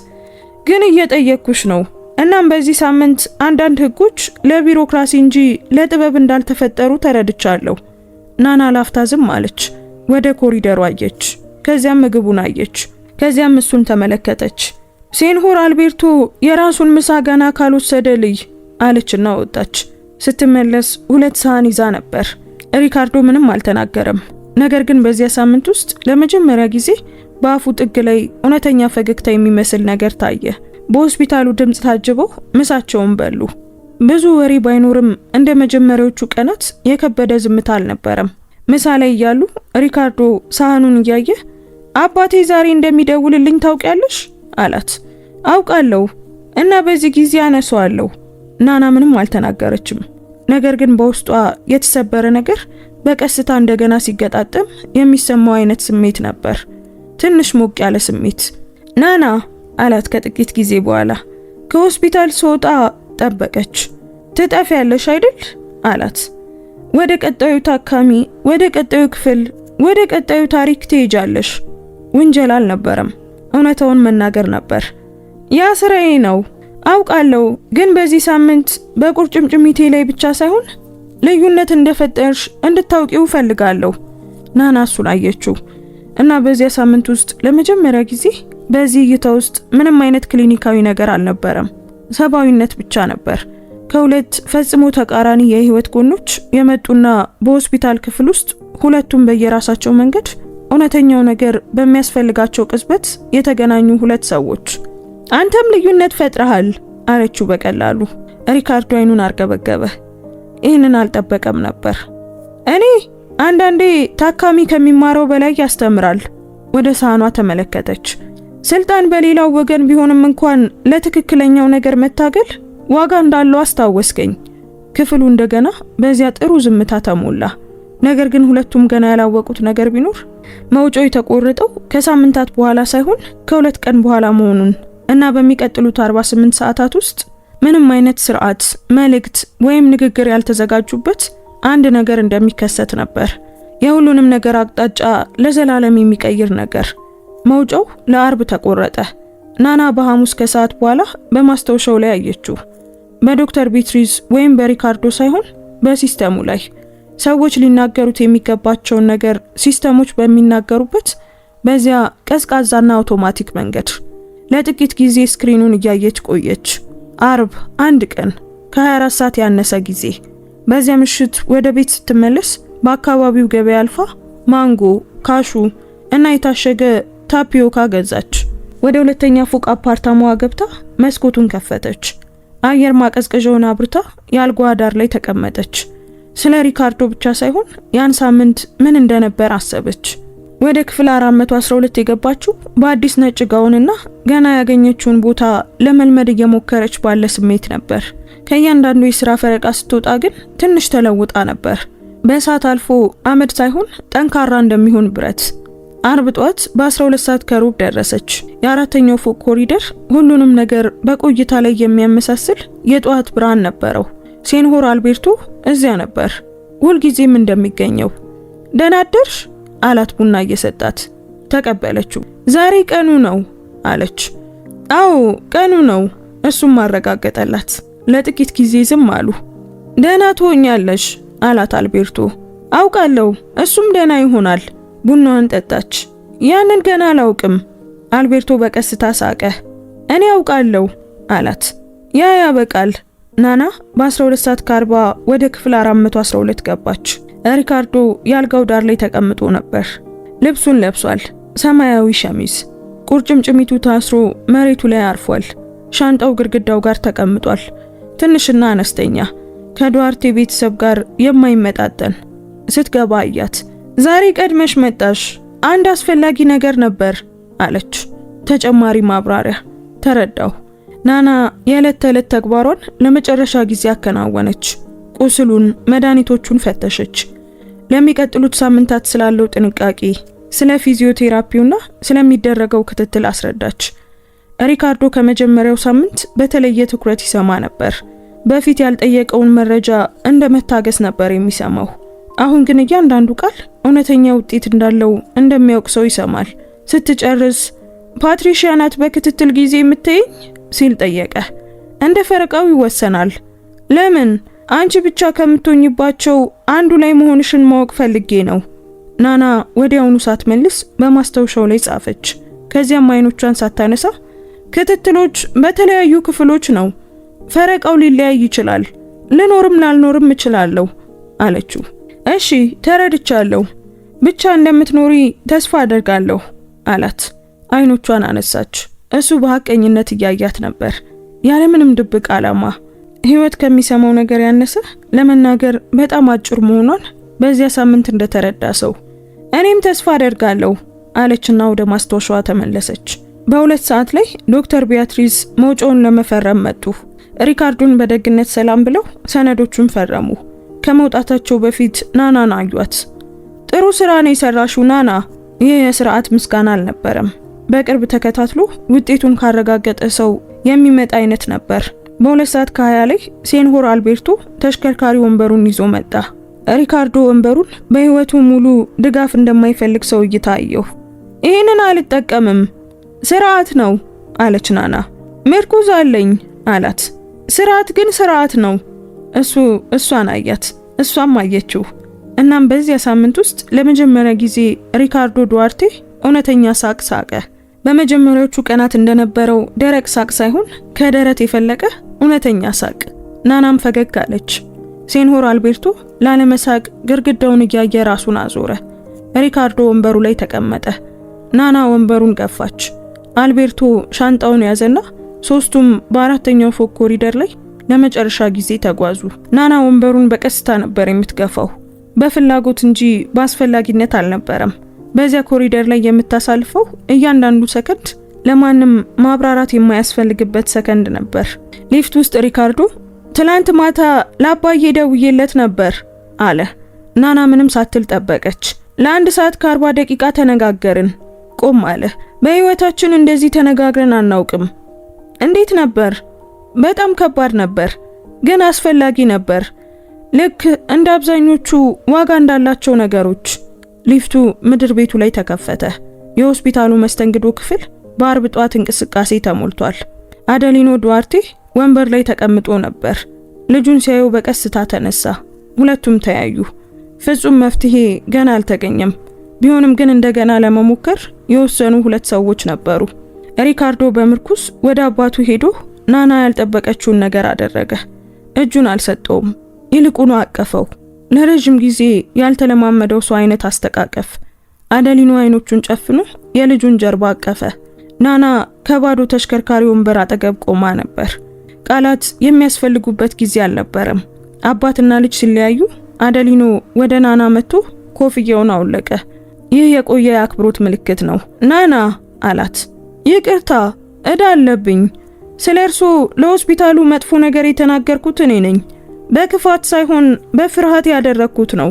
ግን እየጠየቅኩሽ ነው። እናም በዚህ ሳምንት አንዳንድ ህጎች ለቢሮክራሲ እንጂ ለጥበብ እንዳልተፈጠሩ ተረድቻለሁ። ናና ላፍታ ዝም አለች። ወደ ኮሪደሩ አየች። ከዚያም ምግቡን አየች። ከዚያም እሱን ተመለከተች። ሴኒዮር አልቤርቶ የራሱን ምሳ ገና ካልወሰደ ልይ አለችና ወጣች። ስትመለስ 2 ሳህን ይዛ ነበር። ሪካርዶ ምንም አልተናገረም። ነገር ግን በዚያ ሳምንት ውስጥ ለመጀመሪያ ጊዜ በአፉ ጥግ ላይ እውነተኛ ፈገግታ የሚመስል ነገር ታየ። በሆስፒታሉ ድምፅ ታጅበው ምሳቸውን በሉ። ብዙ ወሬ ባይኖርም እንደ መጀመሪያዎቹ ቀናት የከበደ ዝምታ አልነበረም። ምሳ ላይ እያሉ ሪካርዶ ሳህኑን እያየ አባቴ ዛሬ እንደሚደውልልኝ ታውቂያለሽ አላት። አውቃለሁ እና በዚህ ጊዜ አነሳዋለሁ። ናና ምንም አልተናገረችም። ነገር ግን በውስጧ የተሰበረ ነገር በቀስታ እንደገና ሲገጣጠም የሚሰማው አይነት ስሜት ነበር። ትንሽ ሞቅ ያለ ስሜት። ናና አላት ከጥቂት ጊዜ በኋላ። ከሆስፒታል ስወጣ ጠበቀች። ትጠፊያለሽ አይደል አላት። ወደ ቀጣዩ ታካሚ፣ ወደ ቀጣዩ ክፍል፣ ወደ ቀጣዩ ታሪክ ትሄጃለሽ። ወንጀል አልነበረም፣ እውነታውን መናገር ነበር። ያ ስራዬ ነው አውቃለሁ። ግን በዚህ ሳምንት በቁርጭምጭሚቴ ላይ ብቻ ሳይሆን ልዩነት እንደፈጠርሽ እንድታውቂው ፈልጋለሁ። ናና እሱን አየችው እና በዚያ ሳምንት ውስጥ ለመጀመሪያ ጊዜ በዚህ እይታ ውስጥ ምንም አይነት ክሊኒካዊ ነገር አልነበረም። ሰብአዊነት ብቻ ነበር። ከሁለት ፈጽሞ ተቃራኒ የህይወት ጎኖች የመጡና በሆስፒታል ክፍል ውስጥ ሁለቱም በየራሳቸው መንገድ እውነተኛው ነገር በሚያስፈልጋቸው ቅጽበት የተገናኙ 2 ሰዎች። አንተም ልዩነት ፈጥረሃል አለችው በቀላሉ። ሪካርዶ አይኑን አርገበገበ። ይህንን አልጠበቀም ነበር። እኔ አንዳንዴ ታካሚ ከሚማረው በላይ ያስተምራል። ወደ ሳህኗ ተመለከተች። ስልጣን በሌላው ወገን ቢሆንም እንኳን ለትክክለኛው ነገር መታገል ዋጋ እንዳለው አስታወስከኝ። ክፍሉ እንደገና በዚያ ጥሩ ዝምታ ተሞላ። ነገር ግን ሁለቱም ገና ያላወቁት ነገር ቢኖር መውጫው የተቆረጠው ከሳምንታት በኋላ ሳይሆን ከ2 ቀን በኋላ መሆኑን። እና በሚቀጥሉት 48 ሰዓታት ውስጥ ምንም አይነት ስርዓት፣ መልእክት ወይም ንግግር ያልተዘጋጁበት አንድ ነገር እንደሚከሰት ነበር። የሁሉንም ነገር አቅጣጫ ለዘላለም የሚቀይር ነገር። መውጫው ለአርብ ተቆረጠ። ናና በሐሙስ ከሰዓት በኋላ በማስታወሻው ላይ አየችው። በዶክተር ቢትሪዝ ወይም በሪካርዶ ሳይሆን በሲስተሙ ላይ ሰዎች ሊናገሩት የሚገባቸውን ነገር ሲስተሞች በሚናገሩበት በዚያ ቀዝቃዛና አውቶማቲክ መንገድ። ለጥቂት ጊዜ ስክሪኑን እያየች ቆየች። አርብ አንድ ቀን ከ24 ሰዓት ያነሰ ጊዜ። በዚያ ምሽት ወደ ቤት ስትመለስ በአካባቢው ገበያ አልፋ ማንጎ፣ ካሹ እና የታሸገ ታፒዮካ ገዛች። ወደ ሁለተኛ ፎቅ አፓርታማዋ ገብታ መስኮቱን ከፈተች። አየር ማቀዝቀዣውን አብርታ የአልጋዋ ዳር ላይ ተቀመጠች። ስለ ሪካርዶ ብቻ ሳይሆን ያን ሳምንት ምን እንደነበር አሰበች። ወደ ክፍል 412 የገባችው በአዲስ ነጭ ጋውንና ገና ያገኘችውን ቦታ ለመልመድ እየሞከረች ባለ ስሜት ነበር። ከእያንዳንዱ የሥራ ፈረቃ ስትወጣ ግን ትንሽ ተለውጣ ነበር። በእሳት አልፎ አመድ ሳይሆን ጠንካራ እንደሚሆን ብረት። አርብ ጧት በ12 ሰዓት ከሩብ ደረሰች። የአራተኛው ፎቅ ኮሪደር ሁሉንም ነገር በቆይታ ላይ የሚያመሳስል የጧት ብርሃን ነበረው። ሴንሆር አልቤርቶ እዚያ ነበር፣ ሁልጊዜም እንደሚገኘው። ደህና አደርሽ አላት ቡና እየሰጣት። ተቀበለችው። ዛሬ ቀኑ ነው አለች። አዎ ቀኑ ነው፣ እሱም ማረጋገጠላት። ለጥቂት ጊዜ ዝም አሉ። ደህና ትሆኛለሽ አላት አልቤርቶ። አውቃለሁ፣ እሱም ደህና ይሆናል። ቡናዋን ጠጣች። ያንን ገና አላውቅም። አልቤርቶ በቀስታ ሳቀ። እኔ አውቃለሁ አላት። ያ ያበቃል። ናና በ12 ሰዓት ከ40 ወደ ክፍል 412 ገባች። ሪካርዶ የአልጋው ዳር ላይ ተቀምጦ ነበር። ልብሱን ለብሷል። ሰማያዊ ሸሚዝ፣ ቁርጭምጭሚቱ ታስሮ መሬቱ ላይ አርፏል። ሻንጣው ግድግዳው ጋር ተቀምጧል። ትንሽና አነስተኛ፣ ከዱዋርቴ ቤተሰብ ጋር የማይመጣጠን። ስትገባ አያት። ዛሬ ቀድመሽ መጣሽ፣ አንድ አስፈላጊ ነገር ነበር አለች። ተጨማሪ ማብራሪያ። ተረዳው። ናና የዕለት ተዕለት ተግባሯን ለመጨረሻ ጊዜ አከናወነች። ቁስሉን፣ መድኃኒቶቹን ፈተሸች። ለሚቀጥሉት ሳምንታት ስላለው ጥንቃቄ፣ ስለ ፊዚዮቴራፒውና ስለሚደረገው ክትትል አስረዳች። ሪካርዶ ከመጀመሪያው ሳምንት በተለየ ትኩረት ይሰማ ነበር። በፊት ያልጠየቀውን መረጃ እንደ መታገስ ነበር የሚሰማው። አሁን ግን እያንዳንዱ ቃል እውነተኛ ውጤት እንዳለው እንደሚያውቅ ሰው ይሰማል። ስትጨርስ ፓትሪሺያ ናት በክትትል ጊዜ የምትይኝ ሲል ጠየቀ። እንደ ፈረቃው ይወሰናል። ለምን? አንቺ ብቻ ከምትሆኝባቸው አንዱ ላይ መሆንሽን ማወቅ ፈልጌ ነው። ናና ወዲያውኑ ሳትመልስ በማስታወሻው ላይ ጻፈች። ከዚያም አይኖቿን ሳታነሳ ክትትሎች በተለያዩ ክፍሎች ነው። ፈረቃው ሊለያይ ይችላል። ልኖርም ላልኖርም እችላለሁ አለችው። እሺ ተረድቻለሁ፣ ብቻ እንደምትኖሪ ተስፋ አደርጋለሁ አላት። አይኖቿን አነሳች። እሱ በሐቀኝነት እያያት ነበር፣ ያለምንም ድብቅ ዓላማ። ህይወት ከሚሰማው ነገር ያነሰ ለመናገር በጣም አጭር መሆኗን በዚያ ሳምንት እንደተረዳ ሰው። እኔም ተስፋ አደርጋለሁ አለችና ወደ ማስታወሻዋ ተመለሰች። በ2 ሰዓት ላይ ዶክተር ቢያትሪዝ መውጫውን ለመፈረም መጡ። ሪካርዶን በደግነት ሰላም ብለው ሰነዶቹን ፈረሙ። ከመውጣታቸው በፊት ናናን አዩት። ጥሩ ስራ ነው የሰራሽው ናና። ይህ የስርዓት ምስጋና አልነበረም። በቅርብ ተከታትሎ ውጤቱን ካረጋገጠ ሰው የሚመጣ አይነት ነበር። በ2 ሰዓት ከ20 ላይ ሴንሆር አልቤርቶ ተሽከርካሪ ወንበሩን ይዞ መጣ። ሪካርዶ ወንበሩን በህይወቱ ሙሉ ድጋፍ እንደማይፈልግ ሰው እይታየው። ይህንን አልጠቀምም፣ ስርዓት ነው አለች ናና። ምርኩዝ አለኝ አላት። ስርዓት ግን ስርዓት ነው። እሷን አያት፣ እሷም አየችው። እናም በዚያ ሳምንት ውስጥ ለመጀመሪያ ጊዜ ሪካርዶ ዱዋርቴ እውነተኛ ሳቅ ሳቀ። በመጀመሪያዎቹ ቀናት እንደነበረው ደረቅ ሳቅ ሳይሆን ከደረት የፈለቀ እውነተኛ ሳቅ። ናናም ፈገግ አለች። ሴንሆር አልቤርቶ ላለመሳቅ ግድግዳውን እያየ ራሱን አዞረ። ሪካርዶ ወንበሩ ላይ ተቀመጠ። ናና ወንበሩን ገፋች። አልቤርቶ ሻንጣውን ያዘና ሶስቱም በአራተኛው ፎቅ ኮሪደር ላይ ለመጨረሻ ጊዜ ተጓዙ። ናና ወንበሩን በቀስታ ነበር የምትገፋው፣ በፍላጎት እንጂ በአስፈላጊነት አልነበረም። በዚያ ኮሪደር ላይ የምታሳልፈው እያንዳንዱ ሰከንድ ለማንም ማብራራት የማያስፈልግበት ሰከንድ ነበር። ሊፍት ውስጥ ሪካርዶ ትላንት ማታ ለአባዬ ደውዬለት ነበር አለ። ናና ምንም ሳትል ጠበቀች። ለ1 ሰዓት ከ40 ደቂቃ ተነጋገርን። ቆም አለ። በህይወታችን እንደዚህ ተነጋግረን አናውቅም። እንዴት ነበር? በጣም ከባድ ነበር፣ ግን አስፈላጊ ነበር። ልክ እንደ አብዛኞቹ ዋጋ እንዳላቸው ነገሮች። ሊፍቱ ምድር ቤቱ ላይ ተከፈተ። የሆስፒታሉ መስተንግዶ ክፍል በአርብ ጧት እንቅስቃሴ ተሞልቷል። አደሊኖ ዱዋርቴ ወንበር ላይ ተቀምጦ ነበር። ልጁን ሲያዩ በቀስታ ተነሳ። ሁለቱም ተያዩ። ፍጹም መፍትሄ ገና አልተገኘም። ቢሆንም ግን እንደገና ለመሞከር የወሰኑ ሁለት ሰዎች ነበሩ። ሪካርዶ በምርኩስ ወደ አባቱ ሄዶ ናና ያልጠበቀችውን ነገር አደረገ። እጁን አልሰጠውም፣ ይልቁኑ አቀፈው። ለረጅም ጊዜ ያልተለማመደው ሰው አይነት አስተቃቀፍ። አደሊኖ አይኖቹን ጨፍኖ የልጁን ጀርባ አቀፈ። ናና ከባዶ ተሽከርካሪ ወንበር አጠገብ ቆማ ነበር። ቃላት የሚያስፈልጉበት ጊዜ አልነበረም። አባትና ልጅ ሲለያዩ አደሊኖ ወደ ናና መጥቶ ኮፍያውን አውለቀ። ይህ የቆየ የአክብሮት ምልክት ነው። ናና አላት። ይቅርታ፣ እዳ አለብኝ። ስለ እርሶ ለሆስፒታሉ መጥፎ ነገር የተናገርኩት እኔ ነኝ። በክፋት ሳይሆን በፍርሃት ያደረግኩት ነው።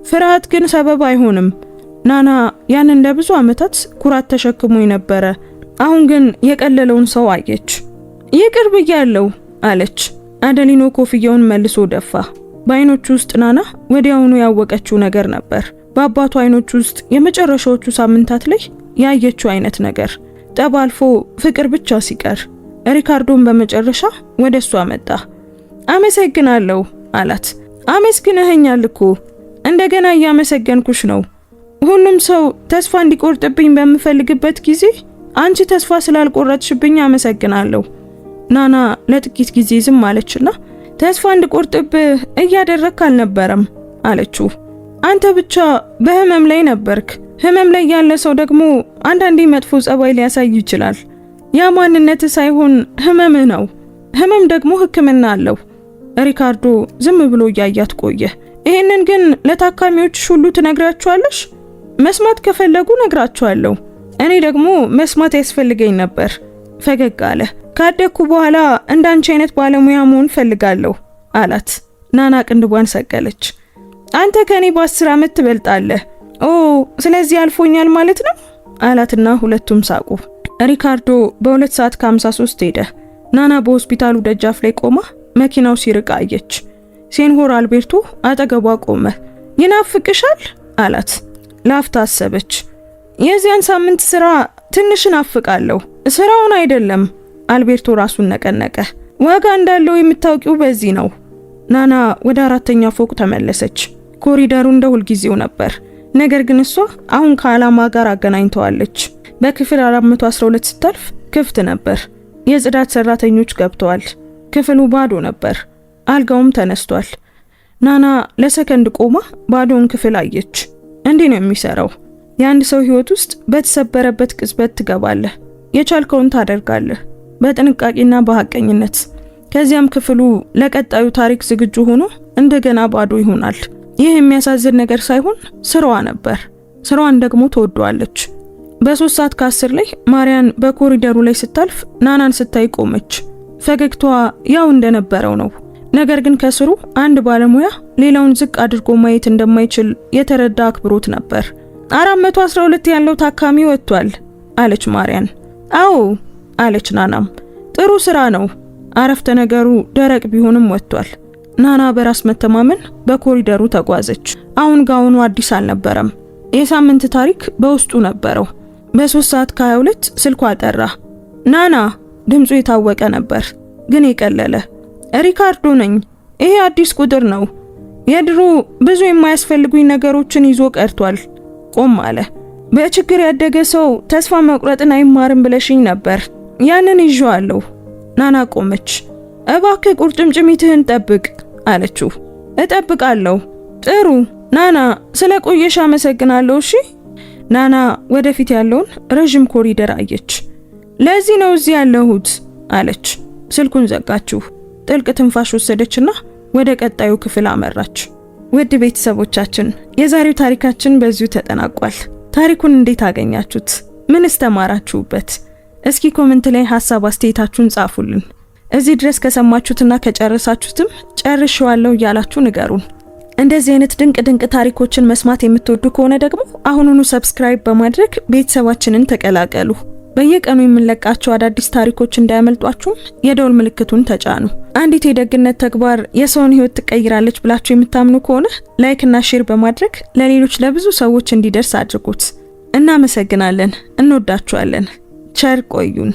ፍርሃት ግን ሰበብ አይሆንም። ናና ያንን ለብዙ ዓመታት ኩራት ተሸክሞ የነበረ አሁን ግን የቀለለውን ሰው አየች። ይቅር ብያለሁ አለች። አደሊኖ ኮፍያውን መልሶ ደፋ። በአይኖቹ ውስጥ ናና ወዲያውኑ ያወቀችው ነገር ነበር። በአባቱ አይኖቹ ውስጥ የመጨረሻዎቹ ሳምንታት ላይ ያየችው አይነት ነገር። ጠብ አልፎ ፍቅር ብቻ ሲቀር ሪካርዶን በመጨረሻ ወደሷ መጣ። አመሰግናለሁ አላት። አመስግነኸኛል እኮ። እንደገና እያመሰገንኩሽ ነው። ሁሉም ሰው ተስፋ እንዲቆርጥብኝ በምፈልግበት ጊዜ አንቺ ተስፋ ስላልቆረጥሽብኝ አመሰግናለሁ። ናና ለጥቂት ጊዜ ዝም አለችና ተስፋ እንድቆርጥብህ እያደረክ አልነበረም አለችው። አንተ ብቻ በህመም ላይ ነበርክ። ህመም ላይ ያለ ሰው ደግሞ አንዳንዴ መጥፎ ጸባይ ሊያሳይ ይችላል። ያ ማንነት ሳይሆን ህመምህ ነው። ህመም ደግሞ ሕክምና አለው። ሪካርዶ ዝም ብሎ እያያት ቆየ። ይሄንን ግን ለታካሚዎች ሁሉ ትነግራቸዋለሽ? መስማት ከፈለጉ ነግራቸዋለሁ። እኔ ደግሞ መስማት ያስፈልገኝ ነበር። ፈገግ አለ። ካደኩ በኋላ እንዳንቺ አይነት ባለሙያ መሆን ፈልጋለሁ አላት። ናና ቅንድቧን ሰቀለች። አንተ ከኔ በ10 ዓመት ትበልጣለህ። ኦ ስለዚህ አልፎኛል ማለት ነው አላትና ሁለቱም ሳቁ። ሪካርዶ በ2 ሰዓት ከ53 ሄደ። ናና በሆስፒታሉ ደጃፍ ላይ ቆማ መኪናው ሲርቅ አየች። ሴንሆር አልቤርቶ አጠገቧ ቆመ። ይናፍቅሻል አላት። ላፍታ አሰበች። የዚያን ሳምንት ስራ ትንሽ ናፍቃለሁ። ስራውን አይደለም። አልቤርቶ ራሱን ነቀነቀ። ዋጋ እንዳለው የምታውቂው በዚህ ነው። ናና ወደ 4ኛ ፎቅ ተመለሰች። ኮሪደሩ እንደ ሁልጊዜው ነበር። ነገር ግን እሷ አሁን ከዓላማ ጋር አገናኝተዋለች። በክፍል 412 ስታልፍ ክፍት ነበር። የጽዳት ሰራተኞች ገብተዋል። ክፍሉ ባዶ ነበር። አልጋውም ተነስቷል። ናና ለሰከንድ ቆማ ባዶውን ክፍል አየች። እንዲህ ነው የሚሰራው። የአንድ ሰው ህይወት ውስጥ በተሰበረበት ቅጽበት ትገባለህ። የቻልከውን ታደርጋለህ፣ በጥንቃቄና በሐቀኝነት። ከዚያም ክፍሉ ለቀጣዩ ታሪክ ዝግጁ ሆኖ እንደገና ባዶ ይሆናል። ይህ የሚያሳዝን ነገር ሳይሆን ስራዋ ነበር። ስራዋን ደግሞ ትወደዋለች። በ3 ሰዓት ከ10 ላይ ማርያን በኮሪደሩ ላይ ስታልፍ ናናን ስታይ ቆመች። ፈገግታዋ ያው እንደነበረው ነው። ነገር ግን ከስሩ አንድ ባለሙያ ሌላውን ዝቅ አድርጎ ማየት እንደማይችል የተረዳ አክብሮት ነበር። 412 ያለው ታካሚ ወጥቷል አለች ማርያን። አዎ አለች ናናም። ጥሩ ስራ ነው። አረፍተ ነገሩ ደረቅ ቢሆንም ወጥቷል። ናና በራስ መተማመን በኮሪደሩ ተጓዘች። አሁን ጋውኑ አዲስ አልነበረም። የሳምንት ታሪክ በውስጡ ነበረው። በ3 ሰዓት ከ22 ስልኳ ጠራ። ናና ድምፁ የታወቀ ነበር ግን የቀለለ። ሪካርዶ ነኝ። ይሄ አዲስ ቁጥር ነው። የድሮ ብዙ የማያስፈልጉኝ ነገሮችን ይዞ ቀርቷል። ቆም አለ። በችግር ያደገ ሰው ተስፋ መቁረጥን አይማርም ብለሽኝ ነበር። ያንን ይዤዋለሁ። ናና ቆመች። እባክህ ቁርጭምጭሚትህን ጠብቅ አለችው። እጠብቃለሁ። ጥሩ ናና፣ ስለ ቆየሽ አመሰግናለሁ። እሺ። ናና ወደፊት ያለውን ረጅም ኮሪደር አየች። ለዚህ ነው እዚህ ያለሁት አለች። ስልኩን ዘጋችው። ጥልቅ ትንፋሽ ወሰደችና ወደ ቀጣዩ ክፍል አመራች። ውድ ቤተሰቦቻችን የዛሬው ታሪካችን በዚሁ ተጠናቋል። ታሪኩን እንዴት አገኛችሁት? ምንስ ተማራችሁበት? እስኪ ኮሜንት ላይ ሐሳብ አስተያየታችሁን ጻፉልን። እዚህ ድረስ ከሰማችሁትና ከጨረሳችሁትም ጨርሼዋለሁ እያላችሁ ንገሩን። እንደዚህ አይነት ድንቅ ታሪኮችን መስማት የምትወዱ ከሆነ ደግሞ አሁኑኑ ሰብስክራይብ በማድረግ ቤተሰባችንን ተቀላቀሉ። በየቀኑ የምንለቃቸው አዳዲስ ታሪኮች እንዳያመልጧችሁም የደውል ምልክቱን ተጫኑ። አንዲት የደግነት ተግባር የሰውን ሕይወት ትቀይራለች ብላችሁ የምታምኑ ከሆነ ላይክ እና ሼር በማድረግ ለሌሎች ለብዙ ሰዎች እንዲደርስ አድርጉት። እናመሰግናለን። እንወዳችኋለን። ቸር ቆዩን።